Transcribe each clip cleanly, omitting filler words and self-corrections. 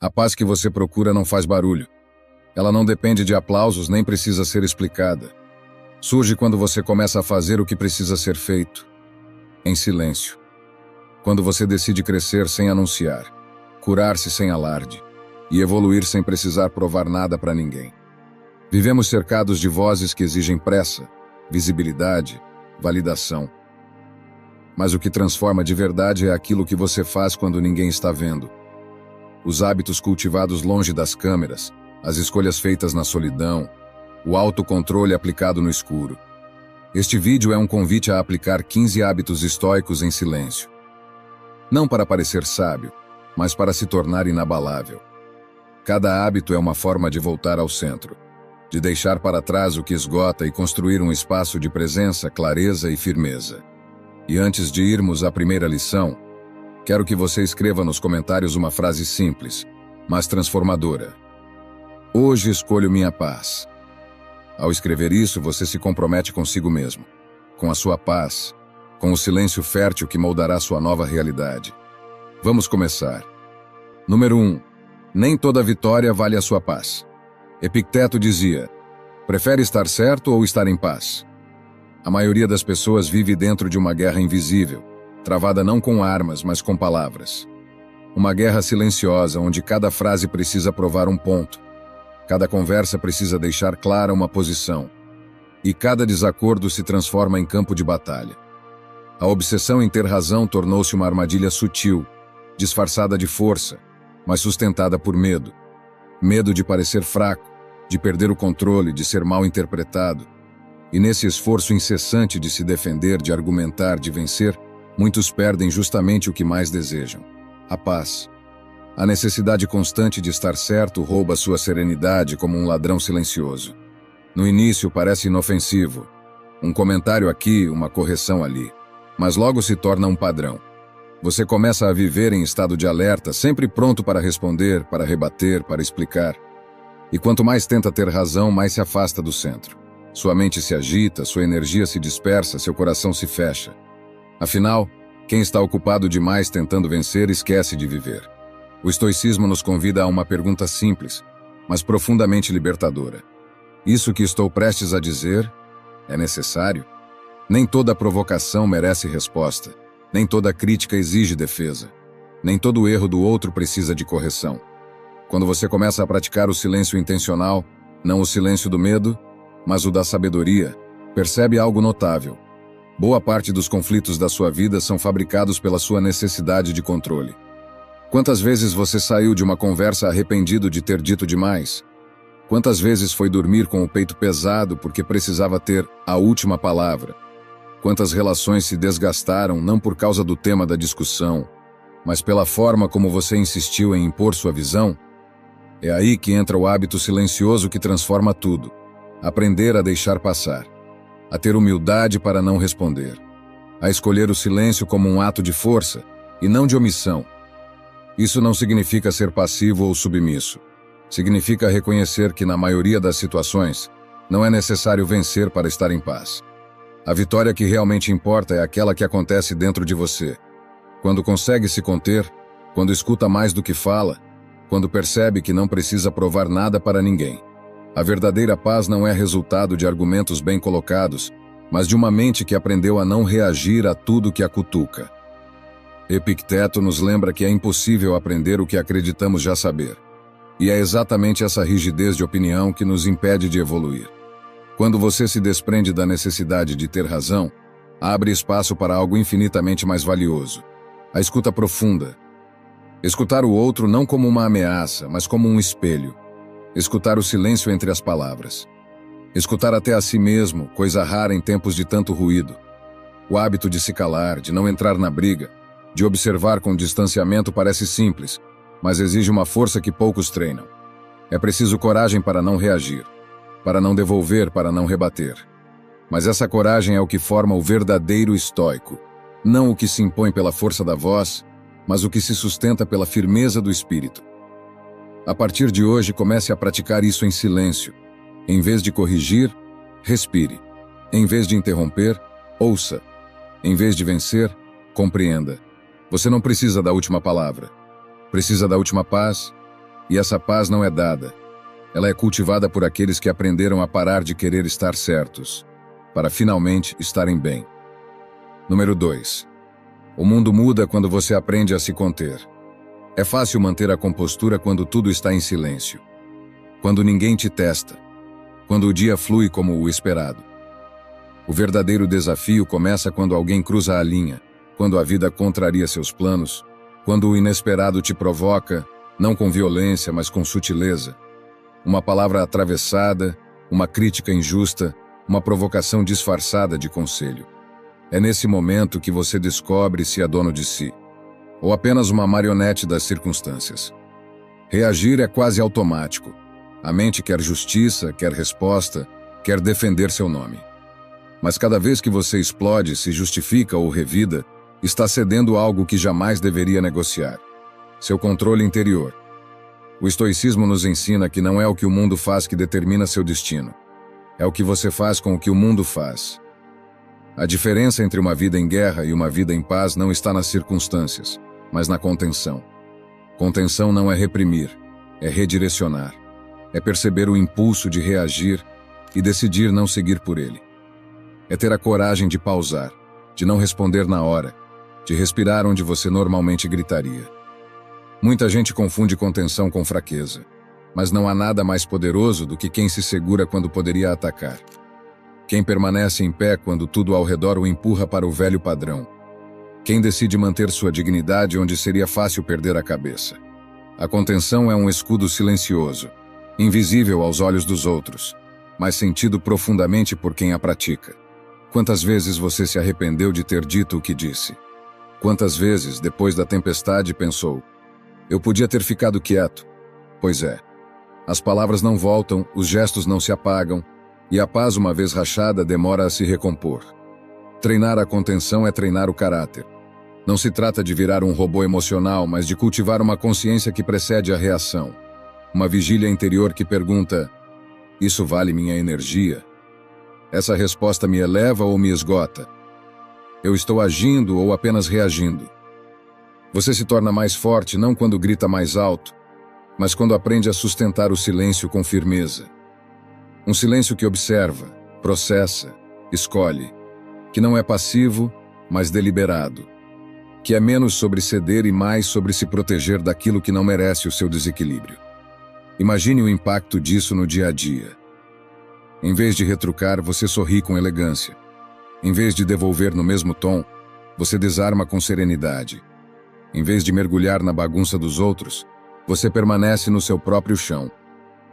A paz que você procura não faz barulho. Ela não depende de aplausos nem precisa ser explicada. Surge quando você começa a fazer o que precisa ser feito, em silêncio. Quando você decide crescer sem anunciar, curar-se sem alarde e evoluir sem precisar provar nada para ninguém. Vivemos cercados de vozes que exigem pressa, visibilidade, validação. Mas o que transforma de verdade é aquilo que você faz quando ninguém está vendo. Os hábitos cultivados longe das câmeras, as escolhas feitas na solidão, o autocontrole aplicado no escuro. Este vídeo é um convite a aplicar 15 hábitos estoicos em silêncio. Não para parecer sábio, mas para se tornar inabalável. Cada hábito é uma forma de voltar ao centro, de deixar para trás o que esgota e construir um espaço de presença, clareza e firmeza. E antes de irmos à primeira lição, quero que você escreva nos comentários uma frase simples, mas transformadora. Hoje escolho minha paz. Ao escrever isso, você se compromete consigo mesmo, com a sua paz, com o silêncio fértil que moldará sua nova realidade. Vamos começar. Número 1. Nem toda vitória vale a sua paz. Epicteto dizia: prefere estar certo ou estar em paz? A maioria das pessoas vive dentro de uma guerra invisível, travada não com armas, mas com palavras. Uma guerra silenciosa onde cada frase precisa provar um ponto. Cada conversa precisa deixar clara uma posição. E cada desacordo se transforma em campo de batalha. A obsessão em ter razão tornou-se uma armadilha sutil, disfarçada de força, mas sustentada por medo. Medo de parecer fraco, de perder o controle, de ser mal interpretado. E nesse esforço incessante de se defender, de argumentar, de vencer, muitos perdem justamente o que mais desejam: a paz. A necessidade constante de estar certo rouba sua serenidade como um ladrão silencioso. No início parece inofensivo. Um comentário aqui, uma correção ali. Mas logo se torna um padrão. Você começa a viver em estado de alerta, sempre pronto para responder, para rebater, para explicar. E quanto mais tenta ter razão, mais se afasta do centro. Sua mente se agita, sua energia se dispersa, seu coração se fecha. Afinal, quem está ocupado demais tentando vencer esquece de viver. O estoicismo nos convida a uma pergunta simples, mas profundamente libertadora. Isso que estou prestes a dizer é necessário? Nem toda provocação merece resposta. Nem toda crítica exige defesa. Nem todo erro do outro precisa de correção. Quando você começa a praticar o silêncio intencional, não o silêncio do medo, mas o da sabedoria, percebe algo notável. Boa parte dos conflitos da sua vida são fabricados pela sua necessidade de controle. Quantas vezes você saiu de uma conversa arrependido de ter dito demais? Quantas vezes foi dormir com o peito pesado porque precisava ter a última palavra? Quantas relações se desgastaram não por causa do tema da discussão, mas pela forma como você insistiu em impor sua visão? É aí que entra o hábito silencioso que transforma tudo. Aprender a deixar passar. A ter humildade para não responder. A escolher o silêncio como um ato de força e não de omissão. Isso não significa ser passivo ou submisso. Significa reconhecer que, na maioria das situações, não é necessário vencer para estar em paz. A vitória que realmente importa é aquela que acontece dentro de você. Quando consegue se conter, quando escuta mais do que fala, quando percebe que não precisa provar nada para ninguém. A verdadeira paz não é resultado de argumentos bem colocados, mas de uma mente que aprendeu a não reagir a tudo que a cutuca. Epicteto nos lembra que é impossível aprender o que acreditamos já saber. E é exatamente essa rigidez de opinião que nos impede de evoluir. Quando você se desprende da necessidade de ter razão, abre espaço para algo infinitamente mais valioso: a escuta profunda. Escutar o outro não como uma ameaça, mas como um espelho. Escutar o silêncio entre as palavras. Escutar até a si mesmo, coisa rara em tempos de tanto ruído. O hábito de se calar, de não entrar na briga, de observar com distanciamento parece simples, mas exige uma força que poucos treinam. É preciso coragem para não reagir, para não devolver, para não rebater. Mas essa coragem é o que forma o verdadeiro estoico, não o que se impõe pela força da voz, mas o que se sustenta pela firmeza do espírito. A partir de hoje, comece a praticar isso em silêncio. Em vez de corrigir, respire. Em vez de interromper, ouça. Em vez de vencer, compreenda. Você não precisa da última palavra. Precisa da última paz, E essa paz não é dada. Ela é cultivada por aqueles que aprenderam a parar de querer estar certos, para finalmente estarem bem. Número 2. O mundo muda quando você aprende a se conter. É fácil manter a compostura quando tudo está em silêncio. Quando ninguém te testa. Quando o dia flui como o esperado. O verdadeiro desafio começa quando alguém cruza a linha, quando a vida contraria seus planos, quando o inesperado te provoca, não com violência, mas com sutileza. Uma palavra atravessada, uma crítica injusta, uma provocação disfarçada de conselho. É nesse momento que você descobre se é dono de si, ou apenas uma marionete das circunstâncias. Reagir é quase automático. A mente quer justiça, quer resposta, quer defender seu nome. Mas cada vez que você explode, se justifica ou revida, está cedendo algo que jamais deveria negociar: seu controle interior. O estoicismo nos ensina que não é o que o mundo faz que determina seu destino. É o que você faz com o que o mundo faz. A diferença entre uma vida em guerra e uma vida em paz não está nas circunstâncias, mas na contenção. Contenção não é reprimir, é redirecionar. É perceber o impulso de reagir e decidir não seguir por ele. É ter a coragem de pausar, de não responder na hora, de respirar onde você normalmente gritaria. Muita gente confunde contenção com fraqueza, mas não há nada mais poderoso do que quem se segura quando poderia atacar. Quem permanece em pé quando tudo ao redor o empurra para o velho padrão. Quem decide manter sua dignidade onde seria fácil perder a cabeça. A contenção é um escudo silencioso, invisível aos olhos dos outros, mas sentido profundamente por quem a pratica. Quantas vezes você se arrependeu de ter dito o que disse? Quantas vezes, depois da tempestade, pensou: eu podia ter ficado quieto? Pois é. As palavras não voltam, os gestos não se apagam, e a paz, uma vez rachada, demora a se recompor. Treinar a contenção é treinar o caráter. Não se trata de virar um robô emocional, mas de cultivar uma consciência que precede a reação. Uma vigília interior que pergunta: isso vale minha energia? Essa resposta me eleva ou me esgota? Eu estou agindo ou apenas reagindo? Você se torna mais forte não quando grita mais alto, mas quando aprende a sustentar o silêncio com firmeza. Um silêncio que observa, processa, escolhe, que não é passivo, mas deliberado, que é menos sobre ceder e mais sobre se proteger daquilo que não merece o seu desequilíbrio. Imagine o impacto disso no dia a dia. Em vez de retrucar, você sorri com elegância. Em vez de devolver no mesmo tom, você desarma com serenidade. Em vez de mergulhar na bagunça dos outros, você permanece no seu próprio chão.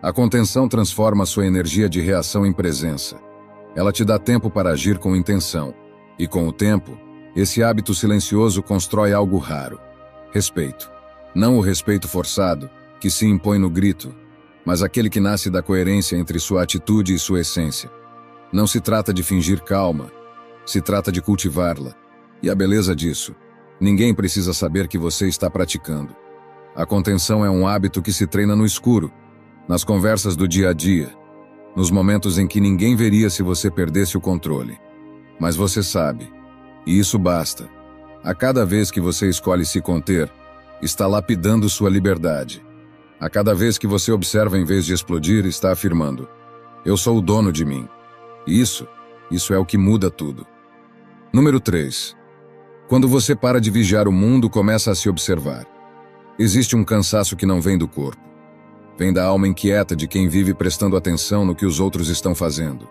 A contenção transforma sua energia de reação em presença. Ela te dá tempo para agir com intenção. E com o tempo, esse hábito silencioso constrói algo raro: respeito. Não o respeito forçado, que se impõe no grito, mas aquele que nasce da coerência entre sua atitude e sua essência. Não se trata de fingir calma, se trata de cultivá-la. E a beleza disso: ninguém precisa saber que você está praticando. A contenção é um hábito que se treina no escuro, nas conversas do dia a dia, nos momentos em que ninguém veria se você perdesse o controle. Mas você sabe, e isso basta. A cada vez que você escolhe se conter, está lapidando sua liberdade. A cada vez que você observa em vez de explodir, está afirmando: eu sou o dono de mim. E isso é o que muda tudo. Número 3. Quando você para de vigiar o mundo, começa a se observar. Existe um cansaço que não vem do corpo. Vem da alma inquieta de quem vive prestando atenção no que os outros estão fazendo.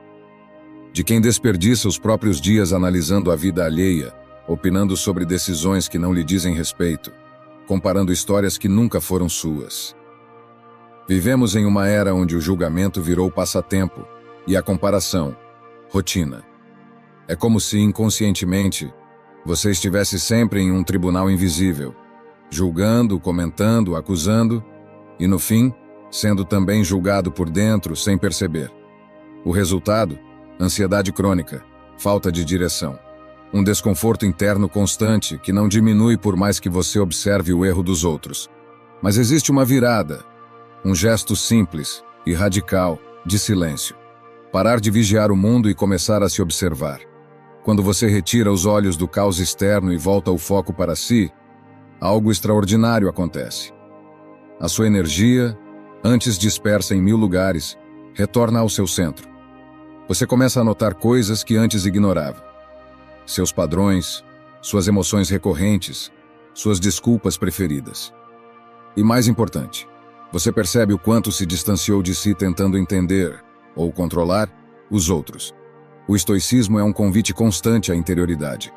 De quem desperdiça os próprios dias analisando a vida alheia, opinando sobre decisões que não lhe dizem respeito, comparando histórias que nunca foram suas. Vivemos em uma era onde o julgamento virou passatempo e a comparação, rotina. É como se, inconscientemente, você estivesse sempre em um tribunal invisível, julgando, comentando, acusando e, no fim, sendo também julgado por dentro sem perceber. O resultado? Ansiedade crônica, falta de direção. Um desconforto interno constante que não diminui por mais que você observe o erro dos outros. Mas existe uma virada, um gesto simples e radical de silêncio. Parar de vigiar o mundo e começar a se observar. Quando você retira os olhos do caos externo e volta o foco para si, algo extraordinário acontece. A sua energia, Antes dispersa em 1000 lugares, retorna ao seu centro. Você começa a notar coisas que antes ignorava. Seus padrões, suas emoções recorrentes, suas desculpas preferidas. E mais importante, você percebe o quanto se distanciou de si tentando entender, ou controlar, os outros. O estoicismo é um convite constante à interioridade.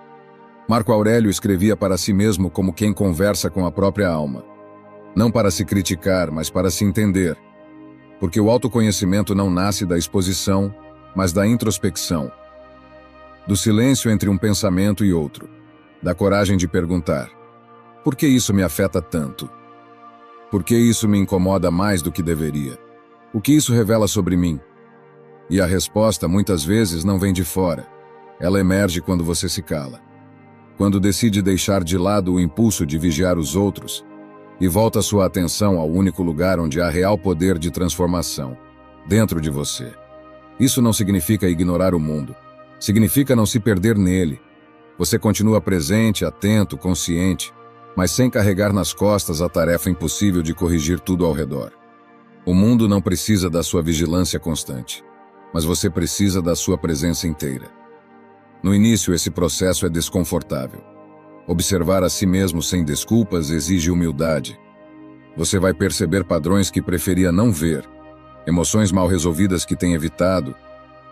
Marco Aurélio escrevia para si mesmo como quem conversa com a própria alma. Não para se criticar, mas para se entender. Porque o autoconhecimento não nasce da exposição, mas da introspecção. Do silêncio entre um pensamento e outro. Da coragem de perguntar: por que isso me afeta tanto? Por que isso me incomoda mais do que deveria? O que isso revela sobre mim? E a resposta muitas vezes não vem de fora. Ela emerge quando você se cala. Quando decide deixar de lado o impulso de vigiar os outros e volta sua atenção ao único lugar onde há real poder de transformação, dentro de você. Isso não significa ignorar o mundo. Significa não se perder nele. Você continua presente, atento, consciente, mas sem carregar nas costas a tarefa impossível de corrigir tudo ao redor. O mundo não precisa da sua vigilância constante, mas você precisa da sua presença inteira. No início, esse processo é desconfortável. Observar a si mesmo sem desculpas exige humildade. Você vai perceber padrões que preferia não ver, emoções mal resolvidas que tem evitado,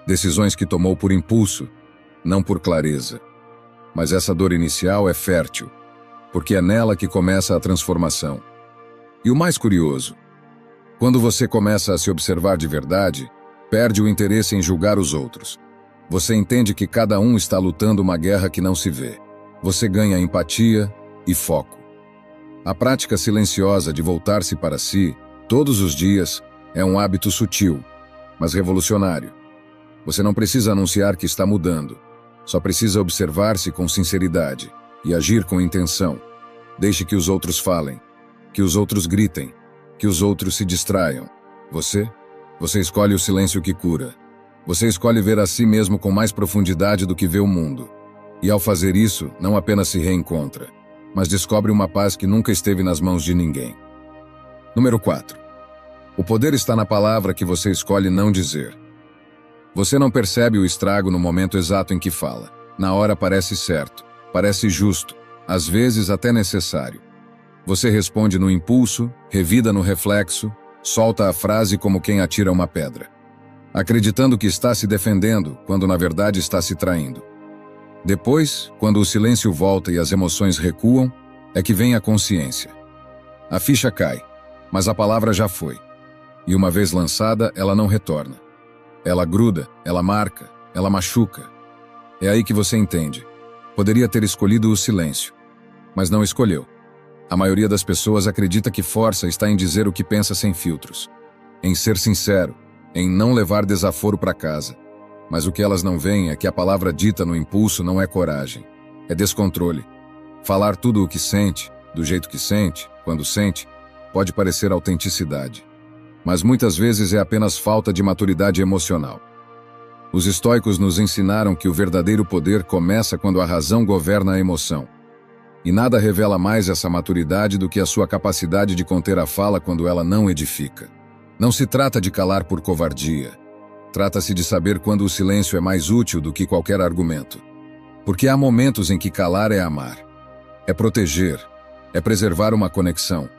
decisões que tomou por impulso, não por clareza. Mas essa dor inicial é fértil, porque é nela que começa a transformação. E o mais curioso, quando você começa a se observar de verdade, perde o interesse em julgar os outros. Você entende que cada um está lutando uma guerra que não se vê. Você ganha empatia e foco. A prática silenciosa de voltar-se para si, todos os dias, é um hábito sutil, mas revolucionário. Você não precisa anunciar que está mudando. Só precisa observar-se com sinceridade e agir com intenção. Deixe que os outros falem, que os outros gritem, que os outros se distraiam. Você escolhe o silêncio que cura. Você escolhe ver a si mesmo com mais profundidade do que vê o mundo. E ao fazer isso, não apenas se reencontra, mas descobre uma paz que nunca esteve nas mãos de ninguém. Número 4. O poder está na palavra que você escolhe não dizer. Você não percebe o estrago no momento exato em que fala. Na hora parece certo, parece justo, às vezes até necessário. Você responde no impulso, revida no reflexo, solta a frase como quem atira uma pedra, acreditando que está se defendendo, quando na verdade está se traindo. Depois, quando o silêncio volta e as emoções recuam, é que vem a consciência. A ficha cai, mas a palavra já foi. E uma vez lançada, ela não retorna. Ela gruda, ela marca, ela machuca. É aí que você entende. Poderia ter escolhido o silêncio, mas não escolheu. A maioria das pessoas acredita que força está em dizer o que pensa sem filtros, em ser sincero, em não levar desaforo para casa. Mas o que elas não veem é que a palavra dita no impulso não é coragem, é descontrole. Falar tudo o que sente, do jeito que sente, quando sente, pode parecer autenticidade. Mas muitas vezes é apenas falta de maturidade emocional. Os estoicos nos ensinaram que o verdadeiro poder começa quando a razão governa a emoção. E nada revela mais essa maturidade do que a sua capacidade de conter a fala quando ela não edifica. Não se trata de calar por covardia. Trata-se de saber quando o silêncio é mais útil do que qualquer argumento. Porque há momentos em que calar é amar, é proteger, é preservar uma conexão.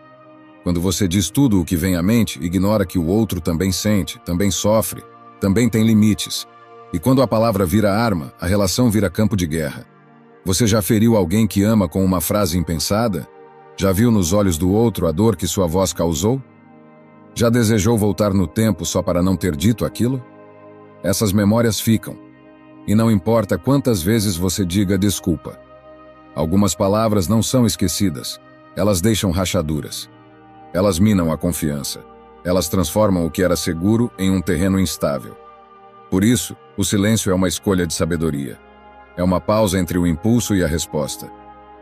Quando você diz tudo o que vem à mente, ignora que o outro também sente, também sofre, também tem limites. E quando a palavra vira arma, a relação vira campo de guerra. Você já feriu alguém que ama com uma frase impensada? Já viu nos olhos do outro a dor que sua voz causou? Já desejou voltar no tempo só para não ter dito aquilo? Essas memórias ficam. E não importa quantas vezes você diga desculpa. Algumas palavras não são esquecidas. Elas deixam rachaduras. Elas minam a confiança. Elas transformam o que era seguro em um terreno instável. Por isso, o silêncio é uma escolha de sabedoria. É uma pausa entre o impulso e a resposta.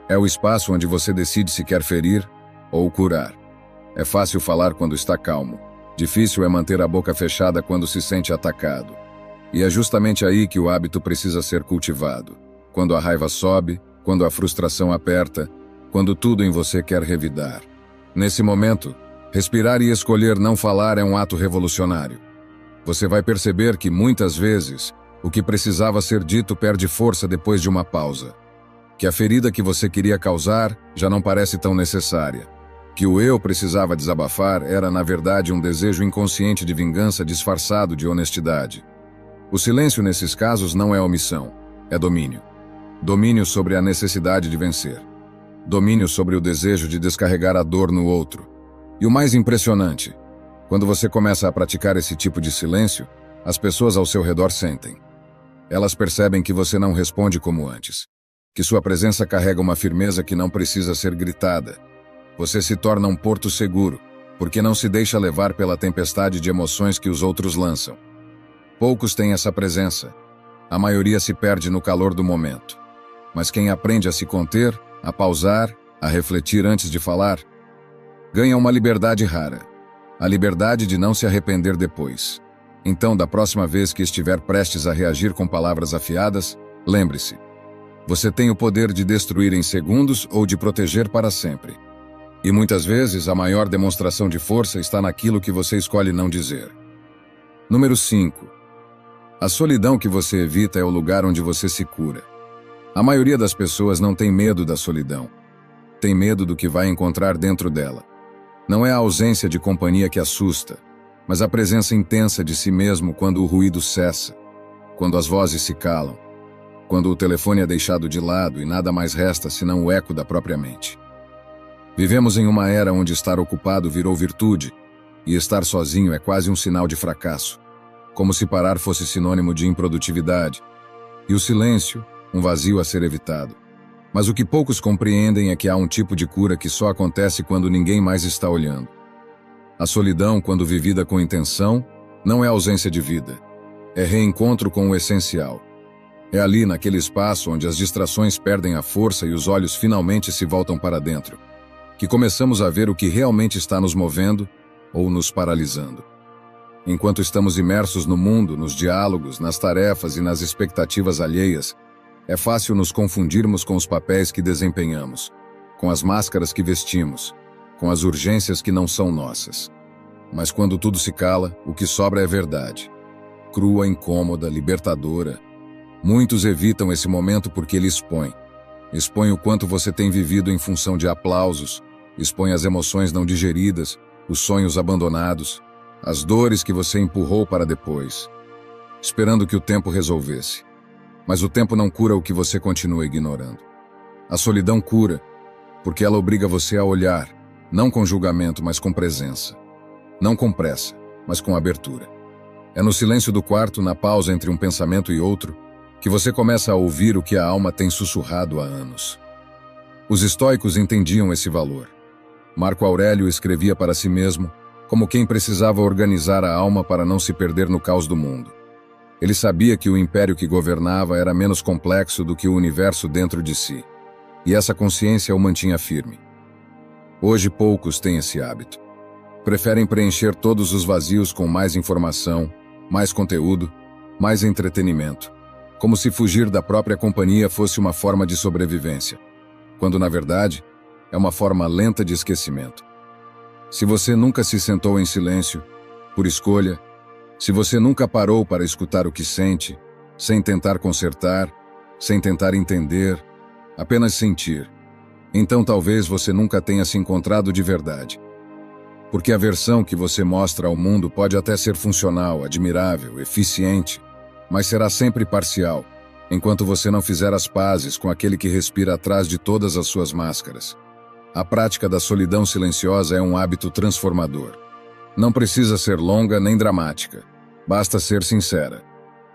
É o espaço onde você decide se quer ferir ou curar. É fácil falar quando está calmo. Difícil é manter a boca fechada quando se sente atacado. E é justamente aí que o hábito precisa ser cultivado. Quando a raiva sobe, quando a frustração aperta, quando tudo em você quer revidar. Nesse momento, Respirar e escolher não falar é um ato revolucionário. Você vai perceber que, muitas vezes, o que precisava ser dito perde força depois de uma pausa. Que a ferida que você queria causar já não parece tão necessária. Que o eu precisava desabafar era, na verdade, um desejo inconsciente de vingança disfarçado de honestidade. O silêncio nesses casos não é omissão, é domínio. Domínio sobre a necessidade de vencer. Domínio sobre o desejo de descarregar a dor no outro. E o mais impressionante, quando você começa a praticar esse tipo de silêncio, as pessoas ao seu redor sentem. Elas percebem que você não responde como antes, que sua presença carrega uma firmeza que não precisa ser gritada. Você se torna um porto seguro, porque não se deixa levar pela tempestade de emoções que os outros lançam. Poucos têm essa presença. A maioria se perde no calor do momento. Mas quem aprende a se conter, a pausar, a refletir antes de falar, ganha uma liberdade rara. A liberdade de não se arrepender depois. Então, da próxima vez que estiver prestes a reagir com palavras afiadas, lembre-se. Você tem o poder de destruir em segundos ou de proteger para sempre. E muitas vezes, a maior demonstração de força está naquilo que você escolhe não dizer. Número 5. A solidão que você evita é o lugar onde você se cura. A maioria das pessoas não tem medo da solidão. Tem medo do que vai encontrar dentro dela. Não é a ausência de companhia que assusta, mas a presença intensa de si mesmo quando o ruído cessa, quando as vozes se calam, quando o telefone é deixado de lado e nada mais resta senão o eco da própria mente. Vivemos em uma era onde estar ocupado virou virtude e estar sozinho é quase um sinal de fracasso, como se parar fosse sinônimo de improdutividade, e o silêncio, um vazio a ser evitado. Mas o que poucos compreendem é que há um tipo de cura que só acontece quando ninguém mais está olhando. A solidão, quando vivida com intenção, não é ausência de vida. É reencontro com o essencial. É ali, naquele espaço onde as distrações perdem a força e os olhos finalmente se voltam para dentro, que começamos a ver o que realmente está nos movendo ou nos paralisando. Enquanto estamos imersos no mundo, nos diálogos, nas tarefas e nas expectativas alheias, é fácil nos confundirmos com os papéis que desempenhamos, com as máscaras que vestimos, com as urgências que não são nossas. Mas quando tudo se cala, o que sobra é verdade. Crua, incômoda, libertadora. Muitos evitam esse momento porque ele expõe. Expõe o quanto você tem vivido em função de aplausos, expõe as emoções não digeridas, os sonhos abandonados, as dores que você empurrou para depois, esperando que o tempo resolvesse. Mas o tempo não cura o que você continua ignorando. A solidão cura, porque ela obriga você a olhar, não com julgamento, mas com presença. Não com pressa, mas com abertura. É no silêncio do quarto, na pausa entre um pensamento e outro, que você começa a ouvir o que a alma tem sussurrado há anos. Os estoicos entendiam esse valor. Marco Aurélio escrevia para si mesmo, como quem precisava organizar a alma para não se perder no caos do mundo. Ele sabia que o império que governava era menos complexo do que o universo dentro de si, e essa consciência o mantinha firme. Hoje poucos têm esse hábito. Preferem preencher todos os vazios com mais informação, mais conteúdo, mais entretenimento, como se fugir da própria companhia fosse uma forma de sobrevivência, quando na verdade é uma forma lenta de esquecimento. Se você nunca se sentou em silêncio, por escolha, se você nunca parou para escutar o que sente, sem tentar consertar, sem tentar entender, apenas sentir, então talvez você nunca tenha se encontrado de verdade. Porque a versão que você mostra ao mundo pode até ser funcional, admirável, eficiente, mas será sempre parcial, enquanto você não fizer as pazes com aquele que respira atrás de todas as suas máscaras. A prática da solidão silenciosa é um hábito transformador. Não precisa ser longa nem dramática. Basta ser sincera.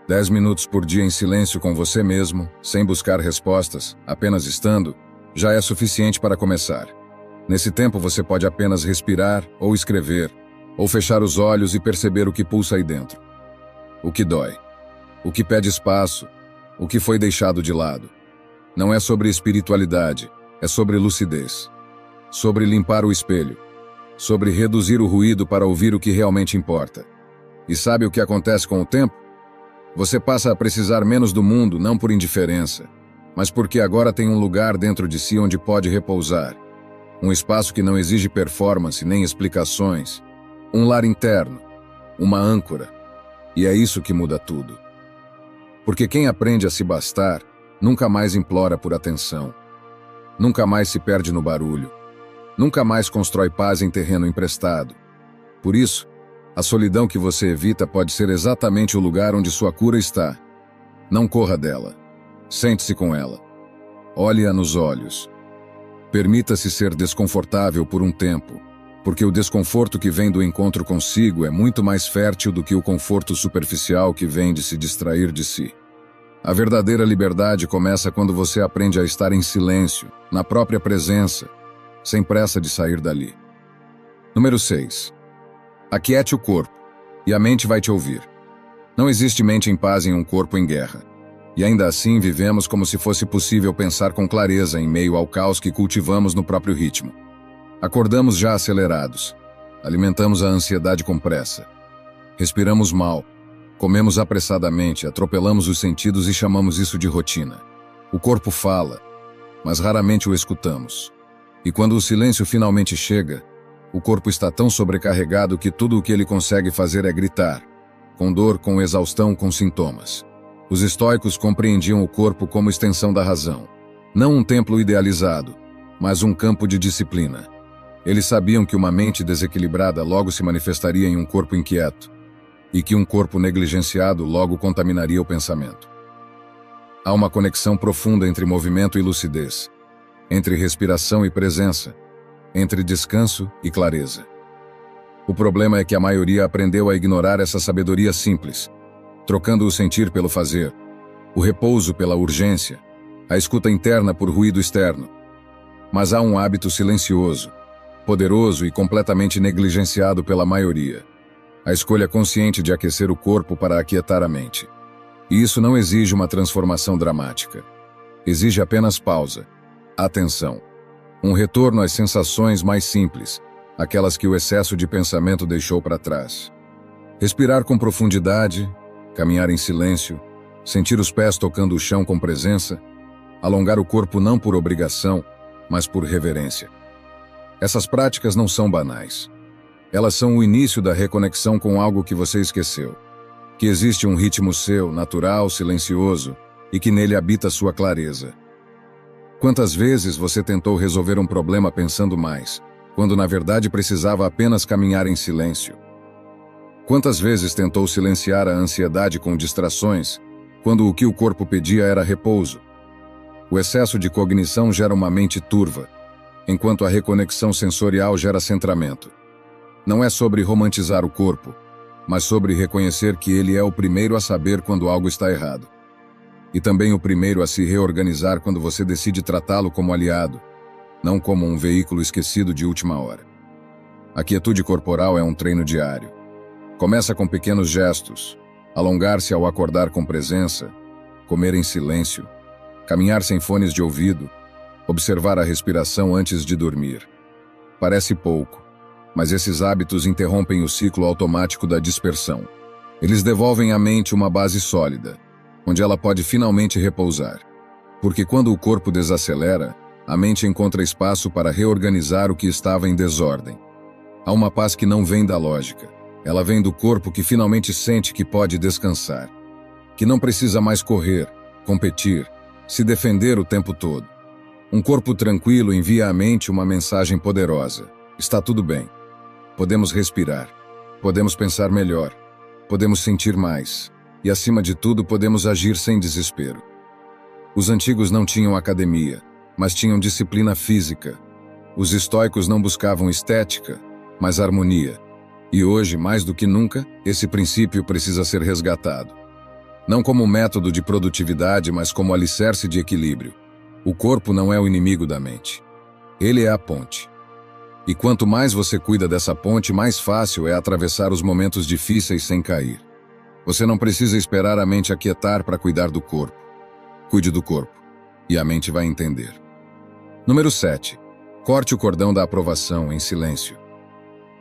10 minutos por dia em silêncio com você mesmo, sem buscar respostas, apenas estando, já é suficiente para começar. Nesse tempo você pode apenas respirar, ou escrever, ou fechar os olhos e perceber o que pulsa aí dentro. O que dói. O que pede espaço. O que foi deixado de lado. Não é sobre espiritualidade, é sobre lucidez. Sobre limpar o espelho. Sobre reduzir o ruído para ouvir o que realmente importa. E sabe o que acontece com o tempo? Você passa a precisar menos do mundo, não por indiferença, mas porque agora tem um lugar dentro de si onde pode repousar. Um espaço que não exige performance nem explicações. Um lar interno. Uma âncora. E é isso que muda tudo. Porque quem aprende a se bastar, nunca mais implora por atenção. Nunca mais se perde no barulho. Nunca mais constrói paz em terreno emprestado. Por isso, a solidão que você evita pode ser exatamente o lugar onde sua cura está. Não corra dela. Sente-se com ela. Olhe-a nos olhos. Permita-se ser desconfortável por um tempo, porque o desconforto que vem do encontro consigo é muito mais fértil do que o conforto superficial que vem de se distrair de si. A verdadeira liberdade começa quando você aprende a estar em silêncio, na própria presença, sem pressa de sair dali. Número 6. Aquiete o corpo, e a mente vai te ouvir. Não existe mente em paz em um corpo em guerra. E ainda assim vivemos como se fosse possível pensar com clareza em meio ao caos que cultivamos no próprio ritmo. Acordamos já acelerados. Alimentamos a ansiedade com pressa. Respiramos mal. Comemos apressadamente, atropelamos os sentidos e chamamos isso de rotina. O corpo fala, mas raramente o escutamos. E quando o silêncio finalmente chega, o corpo está tão sobrecarregado que tudo o que ele consegue fazer é gritar, com dor, com exaustão, com sintomas. Os estoicos compreendiam o corpo como extensão da razão. Não um templo idealizado, mas um campo de disciplina. Eles sabiam que uma mente desequilibrada logo se manifestaria em um corpo inquieto, e que um corpo negligenciado logo contaminaria o pensamento. Há uma conexão profunda entre movimento e lucidez, entre respiração e presença, entre descanso e clareza. O problema é que a maioria aprendeu a ignorar essa sabedoria simples, trocando o sentir pelo fazer, o repouso pela urgência, a escuta interna por ruído externo. Mas há um hábito silencioso, poderoso e completamente negligenciado pela maioria: a escolha consciente de aquecer o corpo para aquietar a mente. E isso não exige uma transformação dramática. Exige apenas pausa, atenção, um retorno às sensações mais simples, aquelas que o excesso de pensamento deixou para trás. Respirar com profundidade, caminhar em silêncio, sentir os pés tocando o chão com presença, alongar o corpo não por obrigação, mas por reverência. Essas práticas não são banais. Elas são o início da reconexão com algo que você esqueceu. Que existe um ritmo seu, natural, silencioso, e que nele habita sua clareza. Quantas vezes você tentou resolver um problema pensando mais, quando na verdade precisava apenas caminhar em silêncio? Quantas vezes tentou silenciar a ansiedade com distrações, quando o que o corpo pedia era repouso? O excesso de cognição gera uma mente turva, enquanto a reconexão sensorial gera centramento. Não é sobre romantizar o corpo, mas sobre reconhecer que ele é o primeiro a saber quando algo está errado. E também o primeiro a se reorganizar quando você decide tratá-lo como aliado, não como um veículo esquecido de última hora. A quietude corporal é um treino diário. Começa com pequenos gestos, alongar-se ao acordar com presença, comer em silêncio, caminhar sem fones de ouvido, observar a respiração antes de dormir. Parece pouco, mas esses hábitos interrompem o ciclo automático da dispersão. Eles devolvem à mente uma base sólida, onde ela pode finalmente repousar. Porque quando o corpo desacelera, a mente encontra espaço para reorganizar o que estava em desordem. Há uma paz que não vem da lógica. Ela vem do corpo que finalmente sente que pode descansar, que não precisa mais correr, competir, se defender o tempo todo. Um corpo tranquilo envia à mente uma mensagem poderosa: está tudo bem. Podemos respirar, podemos pensar melhor, podemos sentir mais, e acima de tudo podemos agir sem desespero. Os antigos não tinham academia, mas tinham disciplina física. Os estoicos não buscavam estética, mas harmonia. E hoje, mais do que nunca, esse princípio precisa ser resgatado. Não como método de produtividade, mas como alicerce de equilíbrio. O corpo não é o inimigo da mente. Ele é a ponte. E quanto mais você cuida dessa ponte, mais fácil é atravessar os momentos difíceis sem cair. Você não precisa esperar a mente aquietar para cuidar do corpo. Cuide do corpo, e a mente vai entender. Número 7. Corte o cordão da aprovação em silêncio.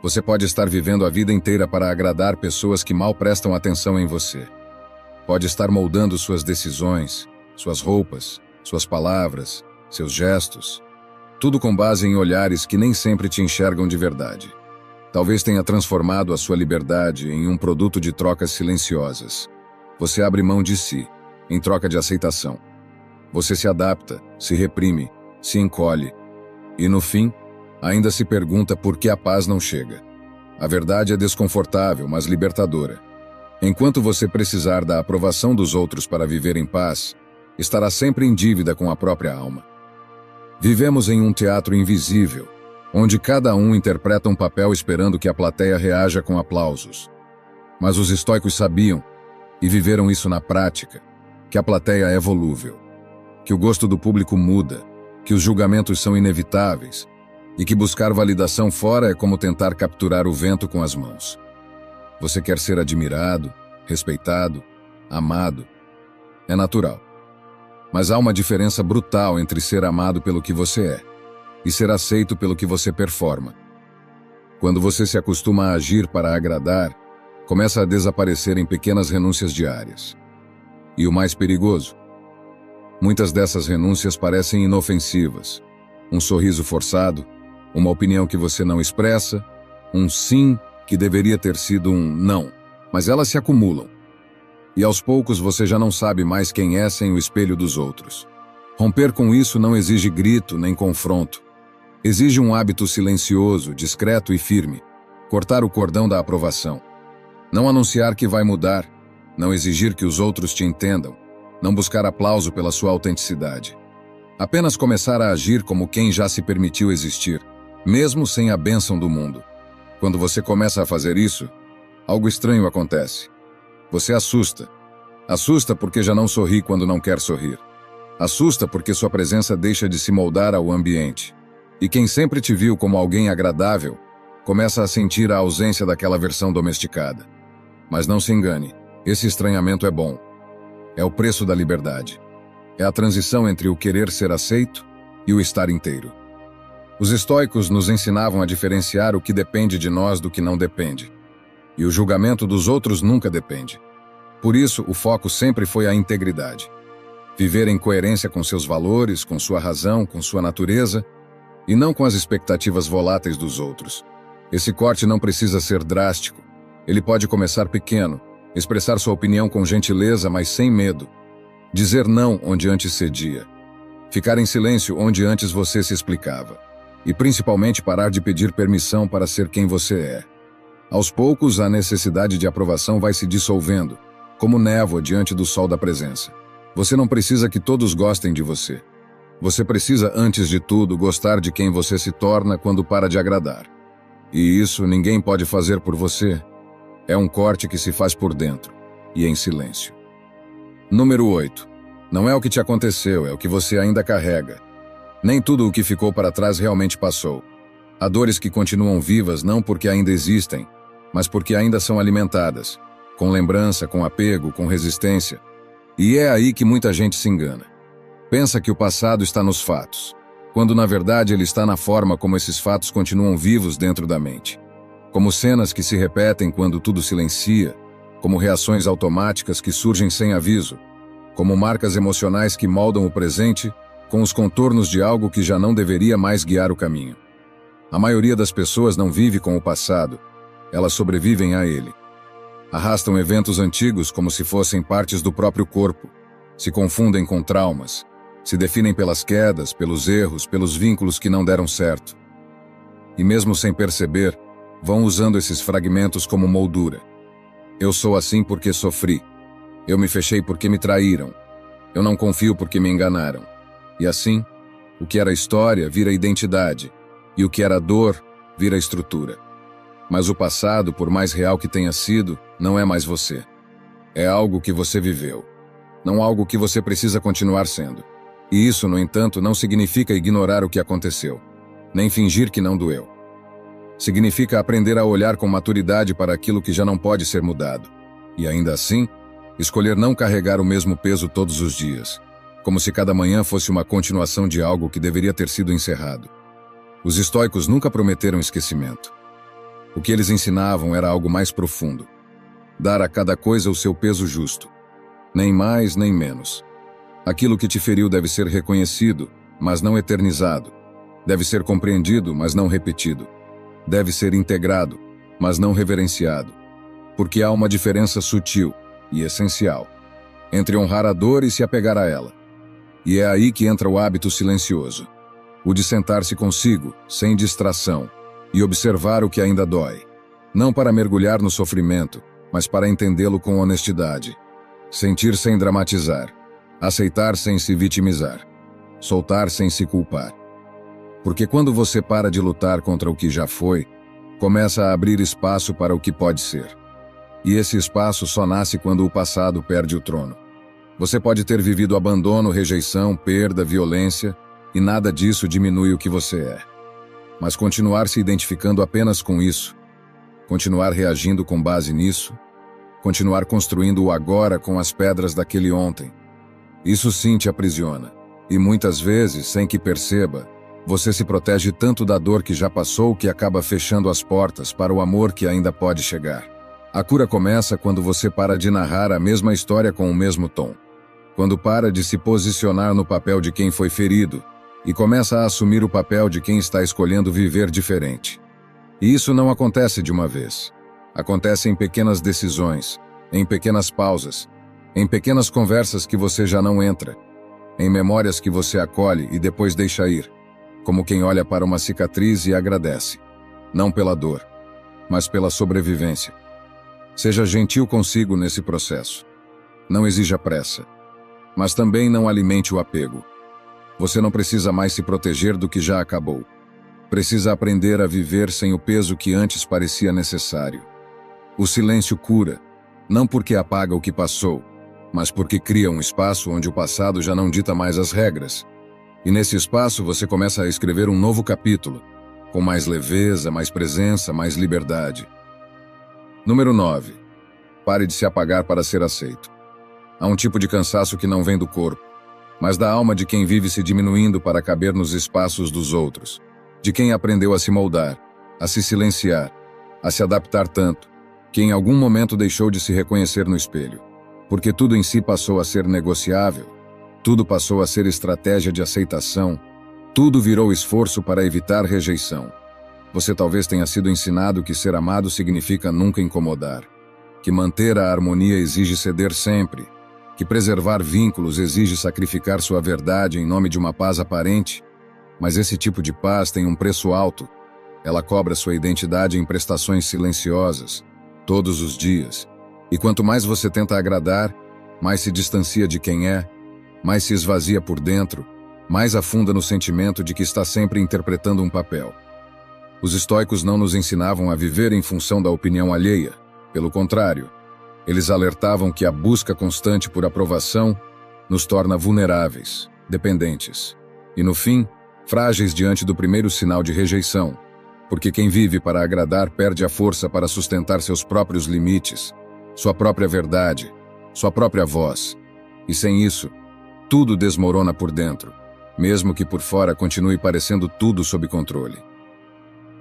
Você pode estar vivendo a vida inteira para agradar pessoas que mal prestam atenção em você. Pode estar moldando suas decisões, suas roupas, suas palavras, seus gestos. Tudo com base em olhares que nem sempre te enxergam de verdade. Talvez tenha transformado a sua liberdade em um produto de trocas silenciosas. Você abre mão de si, em troca de aceitação. Você se adapta, se reprime, se encolhe. E no fim, ainda se pergunta por que a paz não chega. A verdade é desconfortável, mas libertadora. Enquanto você precisar da aprovação dos outros para viver em paz, estará sempre em dívida com a própria alma. Vivemos em um teatro invisível, onde cada um interpreta um papel esperando que a plateia reaja com aplausos. Mas os estoicos sabiam, e viveram isso na prática, que a plateia é volúvel, que o gosto do público muda, que os julgamentos são inevitáveis, e que buscar validação fora é como tentar capturar o vento com as mãos. Você quer ser admirado, respeitado, amado. É natural. Mas há uma diferença brutal entre ser amado pelo que você é e ser aceito pelo que você performa. Quando você se acostuma a agir para agradar, começa a desaparecer em pequenas renúncias diárias. E o mais perigoso? Muitas dessas renúncias parecem inofensivas. Um sorriso forçado, uma opinião que você não expressa, um sim que deveria ter sido um não, mas elas se acumulam. E aos poucos você já não sabe mais quem é sem o espelho dos outros. Romper com isso não exige grito nem confronto. Exige um hábito silencioso, discreto e firme. Cortar o cordão da aprovação. Não anunciar que vai mudar. Não exigir que os outros te entendam. Não buscar aplauso pela sua autenticidade. Apenas começar a agir como quem já se permitiu existir, mesmo sem a bênção do mundo. Quando você começa a fazer isso, algo estranho acontece. Você assusta. Assusta porque já não sorri quando não quer sorrir. Assusta porque sua presença deixa de se moldar ao ambiente. E quem sempre te viu como alguém agradável, começa a sentir a ausência daquela versão domesticada. Mas não se engane, esse estranhamento é bom. É o preço da liberdade. É a transição entre o querer ser aceito e o estar inteiro. Os estoicos nos ensinavam a diferenciar o que depende de nós do que não depende. E o julgamento dos outros nunca depende. Por isso, o foco sempre foi a integridade. Viver em coerência com seus valores, com sua razão, com sua natureza, e não com as expectativas voláteis dos outros. Esse corte não precisa ser drástico. Ele pode começar pequeno, expressar sua opinião com gentileza, mas sem medo. Dizer não onde antes cedia. Ficar em silêncio onde antes você se explicava. E principalmente parar de pedir permissão para ser quem você é. Aos poucos, a necessidade de aprovação vai se dissolvendo, como névoa diante do sol da presença. Você não precisa que todos gostem de você. Você precisa, antes de tudo, gostar de quem você se torna quando para de agradar. E isso ninguém pode fazer por você. É um corte que se faz por dentro, e em silêncio. Número 8. Não é o que te aconteceu, é o que você ainda carrega. Nem tudo o que ficou para trás realmente passou. Há dores que continuam vivas não porque ainda existem, mas porque ainda são alimentadas, com lembrança, com apego, com resistência. E é aí que muita gente se engana. Pensa que o passado está nos fatos, quando na verdade ele está na forma como esses fatos continuam vivos dentro da mente. Como cenas que se repetem quando tudo silencia, como reações automáticas que surgem sem aviso, como marcas emocionais que moldam o presente com os contornos de algo que já não deveria mais guiar o caminho. A maioria das pessoas não vive com o passado, elas sobrevivem a ele. Arrastam eventos antigos como se fossem partes do próprio corpo, se confundem com traumas, se definem pelas quedas, pelos erros, pelos vínculos que não deram certo. E mesmo sem perceber, vão usando esses fragmentos como moldura. Eu sou assim porque sofri. Eu me fechei porque me traíram. Eu não confio porque me enganaram. E assim, o que era história vira identidade, e o que era dor vira estrutura. Mas o passado, por mais real que tenha sido, não é mais você. É algo que você viveu, não algo que você precisa continuar sendo. E isso, no entanto, não significa ignorar o que aconteceu, nem fingir que não doeu. Significa aprender a olhar com maturidade para aquilo que já não pode ser mudado. E ainda assim, escolher não carregar o mesmo peso todos os dias, como se cada manhã fosse uma continuação de algo que deveria ter sido encerrado. Os estoicos nunca prometeram esquecimento. O que eles ensinavam era algo mais profundo. Dar a cada coisa o seu peso justo. Nem mais, nem menos. Aquilo que te feriu deve ser reconhecido, mas não eternizado. Deve ser compreendido, mas não repetido. Deve ser integrado, mas não reverenciado. Porque há uma diferença sutil e essencial entre honrar a dor e se apegar a ela. E é aí que entra o hábito silencioso, o de sentar-se consigo, sem distração, e observar o que ainda dói. Não para mergulhar no sofrimento, mas para entendê-lo com honestidade. Sentir sem dramatizar, aceitar sem se vitimizar, soltar sem se culpar. Porque quando você para de lutar contra o que já foi, começa a abrir espaço para o que pode ser. E esse espaço só nasce quando o passado perde o trono. Você pode ter vivido abandono, rejeição, perda, violência, e nada disso diminui o que você é. Mas continuar se identificando apenas com isso, continuar reagindo com base nisso, continuar construindo o agora com as pedras daquele ontem, isso sim te aprisiona. E muitas vezes, sem que perceba, você se protege tanto da dor que já passou que acaba fechando as portas para o amor que ainda pode chegar. A cura começa quando você para de narrar a mesma história com o mesmo tom. Quando para de se posicionar no papel de quem foi ferido e começa a assumir o papel de quem está escolhendo viver diferente. E isso não acontece de uma vez. Acontece em pequenas decisões, em pequenas pausas, em pequenas conversas que você já não entra, em memórias que você acolhe e depois deixa ir, como quem olha para uma cicatriz e agradece, não pela dor, mas pela sobrevivência. Seja gentil consigo nesse processo. Não exija pressa, mas também não alimente o apego. Você não precisa mais se proteger do que já acabou. Precisa aprender a viver sem o peso que antes parecia necessário. O silêncio cura, não porque apaga o que passou, mas porque cria um espaço onde o passado já não dita mais as regras. E nesse espaço você começa a escrever um novo capítulo, com mais leveza, mais presença, mais liberdade. Número 9. Pare de se apagar para ser aceito. Há um tipo de cansaço que não vem do corpo, mas da alma de quem vive se diminuindo para caber nos espaços dos outros, de quem aprendeu a se moldar, a se silenciar, a se adaptar tanto, que em algum momento deixou de se reconhecer no espelho, porque tudo em si passou a ser negociável, tudo passou a ser estratégia de aceitação, tudo virou esforço para evitar rejeição. Você talvez tenha sido ensinado que ser amado significa nunca incomodar, que manter a harmonia exige ceder sempre, que preservar vínculos exige sacrificar sua verdade em nome de uma paz aparente, mas esse tipo de paz tem um preço alto. Ela cobra sua identidade em prestações silenciosas, todos os dias. E quanto mais você tenta agradar, mais se distancia de quem é, mais se esvazia por dentro, mais afunda no sentimento de que está sempre interpretando um papel. Os estoicos não nos ensinavam a viver em função da opinião alheia. Pelo contrário, eles alertavam que a busca constante por aprovação nos torna vulneráveis, dependentes e, no fim, frágeis diante do primeiro sinal de rejeição, porque quem vive para agradar perde a força para sustentar seus próprios limites, sua própria verdade, sua própria voz. E sem isso, tudo desmorona por dentro, mesmo que por fora continue parecendo tudo sob controle.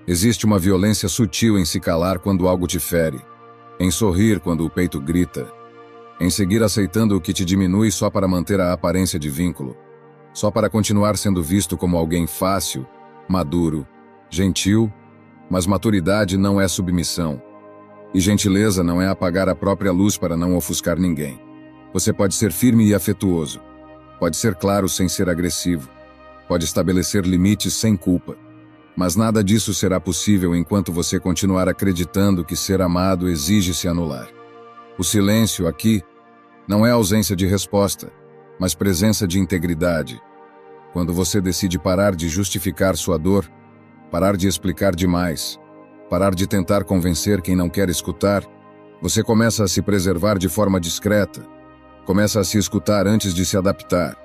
Existe uma violência sutil em se calar quando algo te fere, em sorrir quando o peito grita, em seguir aceitando o que te diminui só para manter a aparência de vínculo, só para continuar sendo visto como alguém fácil, maduro, gentil, mas maturidade não é submissão. E gentileza não é apagar a própria luz para não ofuscar ninguém. Você pode ser firme e afetuoso, pode ser claro sem ser agressivo, pode estabelecer limites sem culpa. Mas nada disso será possível enquanto você continuar acreditando que ser amado exige se anular. O silêncio aqui não é ausência de resposta, mas presença de integridade. Quando você decide parar de justificar sua dor, parar de explicar demais, parar de tentar convencer quem não quer escutar, você começa a se preservar de forma discreta, começa a se escutar antes de se adaptar,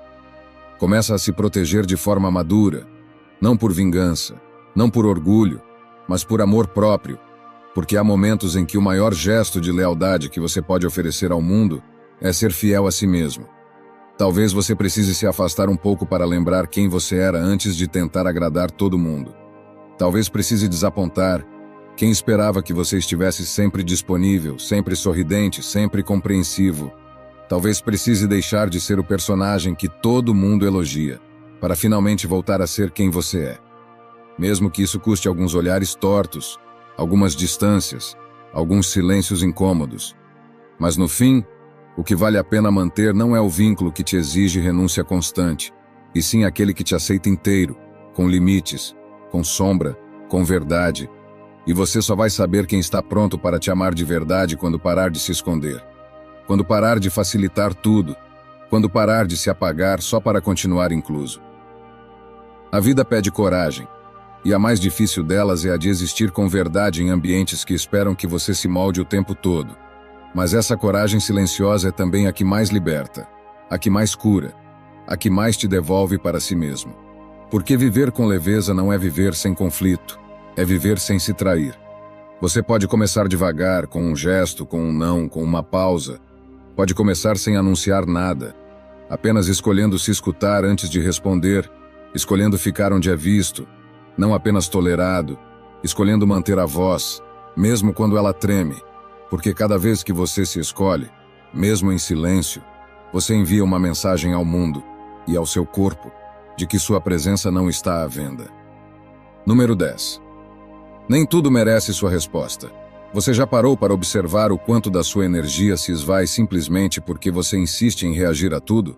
começa a se proteger de forma madura, não por vingança, não por orgulho, mas por amor próprio, porque há momentos em que o maior gesto de lealdade que você pode oferecer ao mundo é ser fiel a si mesmo. Talvez você precise se afastar um pouco para lembrar quem você era antes de tentar agradar todo mundo. Talvez precise desapontar quem esperava que você estivesse sempre disponível, sempre sorridente, sempre compreensivo. Talvez precise deixar de ser o personagem que todo mundo elogia, para finalmente voltar a ser quem você é. mesmo que isso custe alguns olhares tortos, algumas distâncias, alguns silêncios incômodos. Mas no fim, o que vale a pena manter não é o vínculo que te exige renúncia constante, e sim aquele que te aceita inteiro, com limites, com sombra, com verdade. E você só vai saber quem está pronto para te amar de verdade quando parar de se esconder. Quando parar de facilitar tudo. Quando parar de se apagar só para continuar incluso. A vida pede coragem, e a mais difícil delas é a de existir com verdade em ambientes que esperam que você se molde o tempo todo. Mas essa coragem silenciosa é também a que mais liberta, a que mais cura, a que mais te devolve para si mesmo. Porque viver com leveza não é viver sem conflito, é viver sem se trair. Você pode começar devagar, com um gesto, com um não, com uma pausa. Pode começar sem anunciar nada, apenas escolhendo se escutar antes de responder, escolhendo ficar onde é visto, não apenas tolerado, escolhendo manter a voz, mesmo quando ela treme, porque cada vez que você se escolhe, mesmo em silêncio, você envia uma mensagem ao mundo e ao seu corpo de que sua presença não está à venda. Número 10. Nem tudo merece sua resposta. Você já parou para observar o quanto da sua energia se esvai simplesmente porque você insiste em reagir a tudo?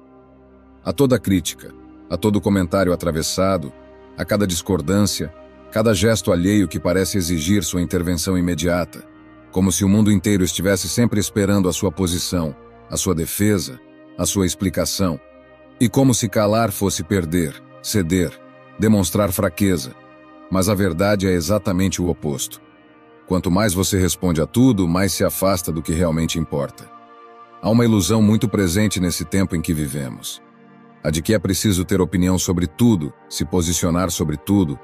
A toda crítica, a todo comentário atravessado, a cada discordância, cada gesto alheio que parece exigir sua intervenção imediata, como se o mundo inteiro estivesse sempre esperando a sua posição, a sua defesa, a sua explicação, e como se calar fosse perder, ceder, demonstrar fraqueza. Mas a verdade é exatamente o oposto. Quanto mais você responde a tudo, mais se afasta do que realmente importa. Há uma ilusão muito presente nesse tempo em que vivemos. A de que é preciso ter opinião sobre tudo, se posicionar sobre tudo,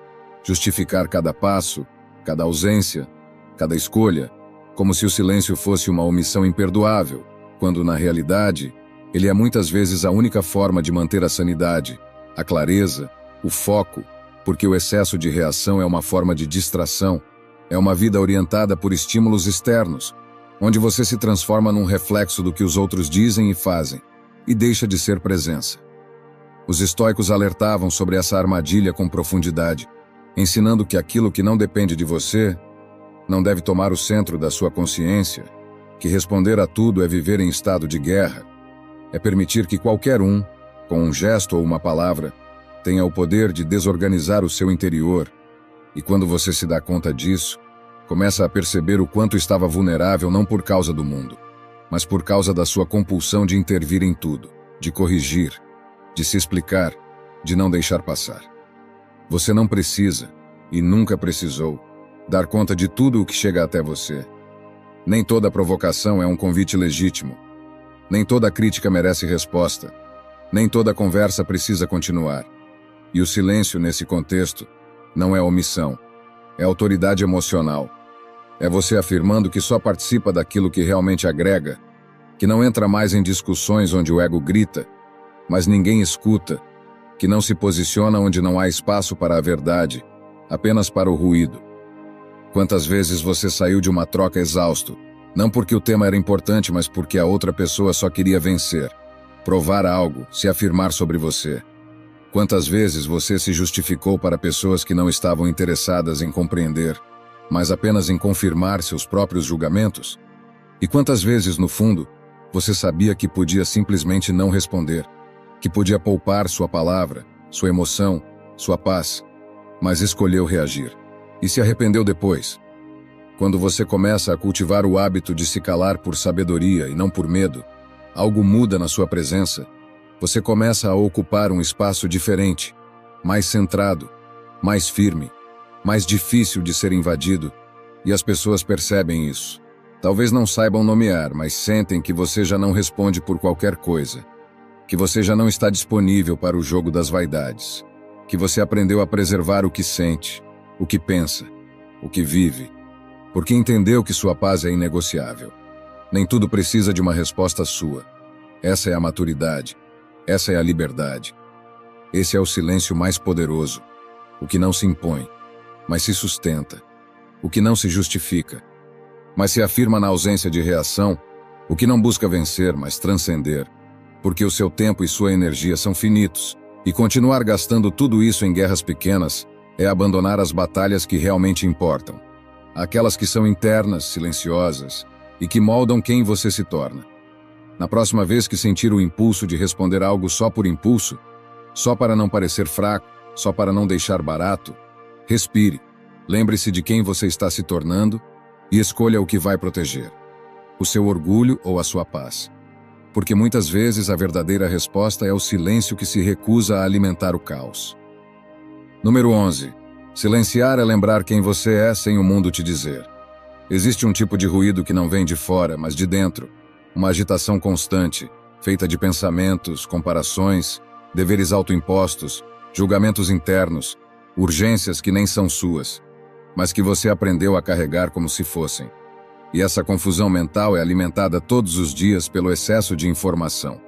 justificar cada passo, cada ausência, cada escolha, como se o silêncio fosse uma omissão imperdoável, quando, na realidade, ele é muitas vezes a única forma de manter a sanidade, a clareza, o foco, porque o excesso de reação é uma forma de distração. É uma vida orientada por estímulos externos, onde você se transforma num reflexo do que os outros dizem e fazem, e deixa de ser presença. Os estoicos alertavam sobre essa armadilha com profundidade, ensinando que aquilo que não depende de você não deve tomar o centro da sua consciência, que responder a tudo é viver em estado de guerra, é permitir que qualquer um, com um gesto ou uma palavra, tenha o poder de desorganizar o seu interior. E quando você se dá conta disso, começa a perceber o quanto estava vulnerável não por causa do mundo, mas por causa da sua compulsão de intervir em tudo, de corrigir, de se explicar, de não deixar passar. Você não precisa, e nunca precisou, dar conta de tudo o que chega até você. Nem toda provocação é um convite legítimo. Nem toda crítica merece resposta. Nem toda conversa precisa continuar. E o silêncio nesse contexto não é omissão, é autoridade emocional. É você afirmando que só participa daquilo que realmente agrega, que não entra mais em discussões onde o ego grita, mas ninguém escuta, que não se posiciona onde não há espaço para a verdade, apenas para o ruído. Quantas vezes você saiu de uma troca exausto, não porque o tema era importante, mas porque a outra pessoa só queria vencer, provar algo, se afirmar sobre você. Quantas vezes você se justificou para pessoas que não estavam interessadas em compreender, mas apenas em confirmar seus próprios julgamentos? E quantas vezes, no fundo, você sabia que podia simplesmente não responder, que podia poupar sua palavra, sua emoção, sua paz, mas escolheu reagir, e se arrependeu depois? Quando você começa a cultivar o hábito de se calar por sabedoria e não por medo, algo muda na sua presença. Você começa a ocupar um espaço diferente, mais centrado, mais firme, mais difícil de ser invadido, e as pessoas percebem isso. Talvez não saibam nomear, mas sentem que você já não responde por qualquer coisa, que você já não está disponível para o jogo das vaidades, que você aprendeu a preservar o que sente, o que pensa, o que vive, porque entendeu que sua paz é inegociável. Nem tudo precisa de uma resposta sua. Essa é a maturidade. Essa é a liberdade. Esse é o silêncio mais poderoso, o que não se impõe, mas se sustenta, o que não se justifica, mas se afirma na ausência de reação, o que não busca vencer, mas transcender, porque o seu tempo e sua energia são finitos, e continuar gastando tudo isso em guerras pequenas é abandonar as batalhas que realmente importam. Aquelas que são internas, silenciosas, e que moldam quem você se torna. Na próxima vez que sentir o impulso de responder algo só por impulso, só para não parecer fraco, só para não deixar barato, respire, lembre-se de quem você está se tornando e escolha o que vai proteger. O seu orgulho ou a sua paz. Porque muitas vezes a verdadeira resposta é o silêncio que se recusa a alimentar o caos. Número 11. Silenciar é lembrar quem você é sem o mundo te dizer. Existe um tipo de ruído que não vem de fora, mas de dentro. Uma agitação constante, feita de pensamentos, comparações, deveres autoimpostos, julgamentos internos, urgências que nem são suas, mas que você aprendeu a carregar como se fossem. E essa confusão mental é alimentada todos os dias pelo excesso de informação,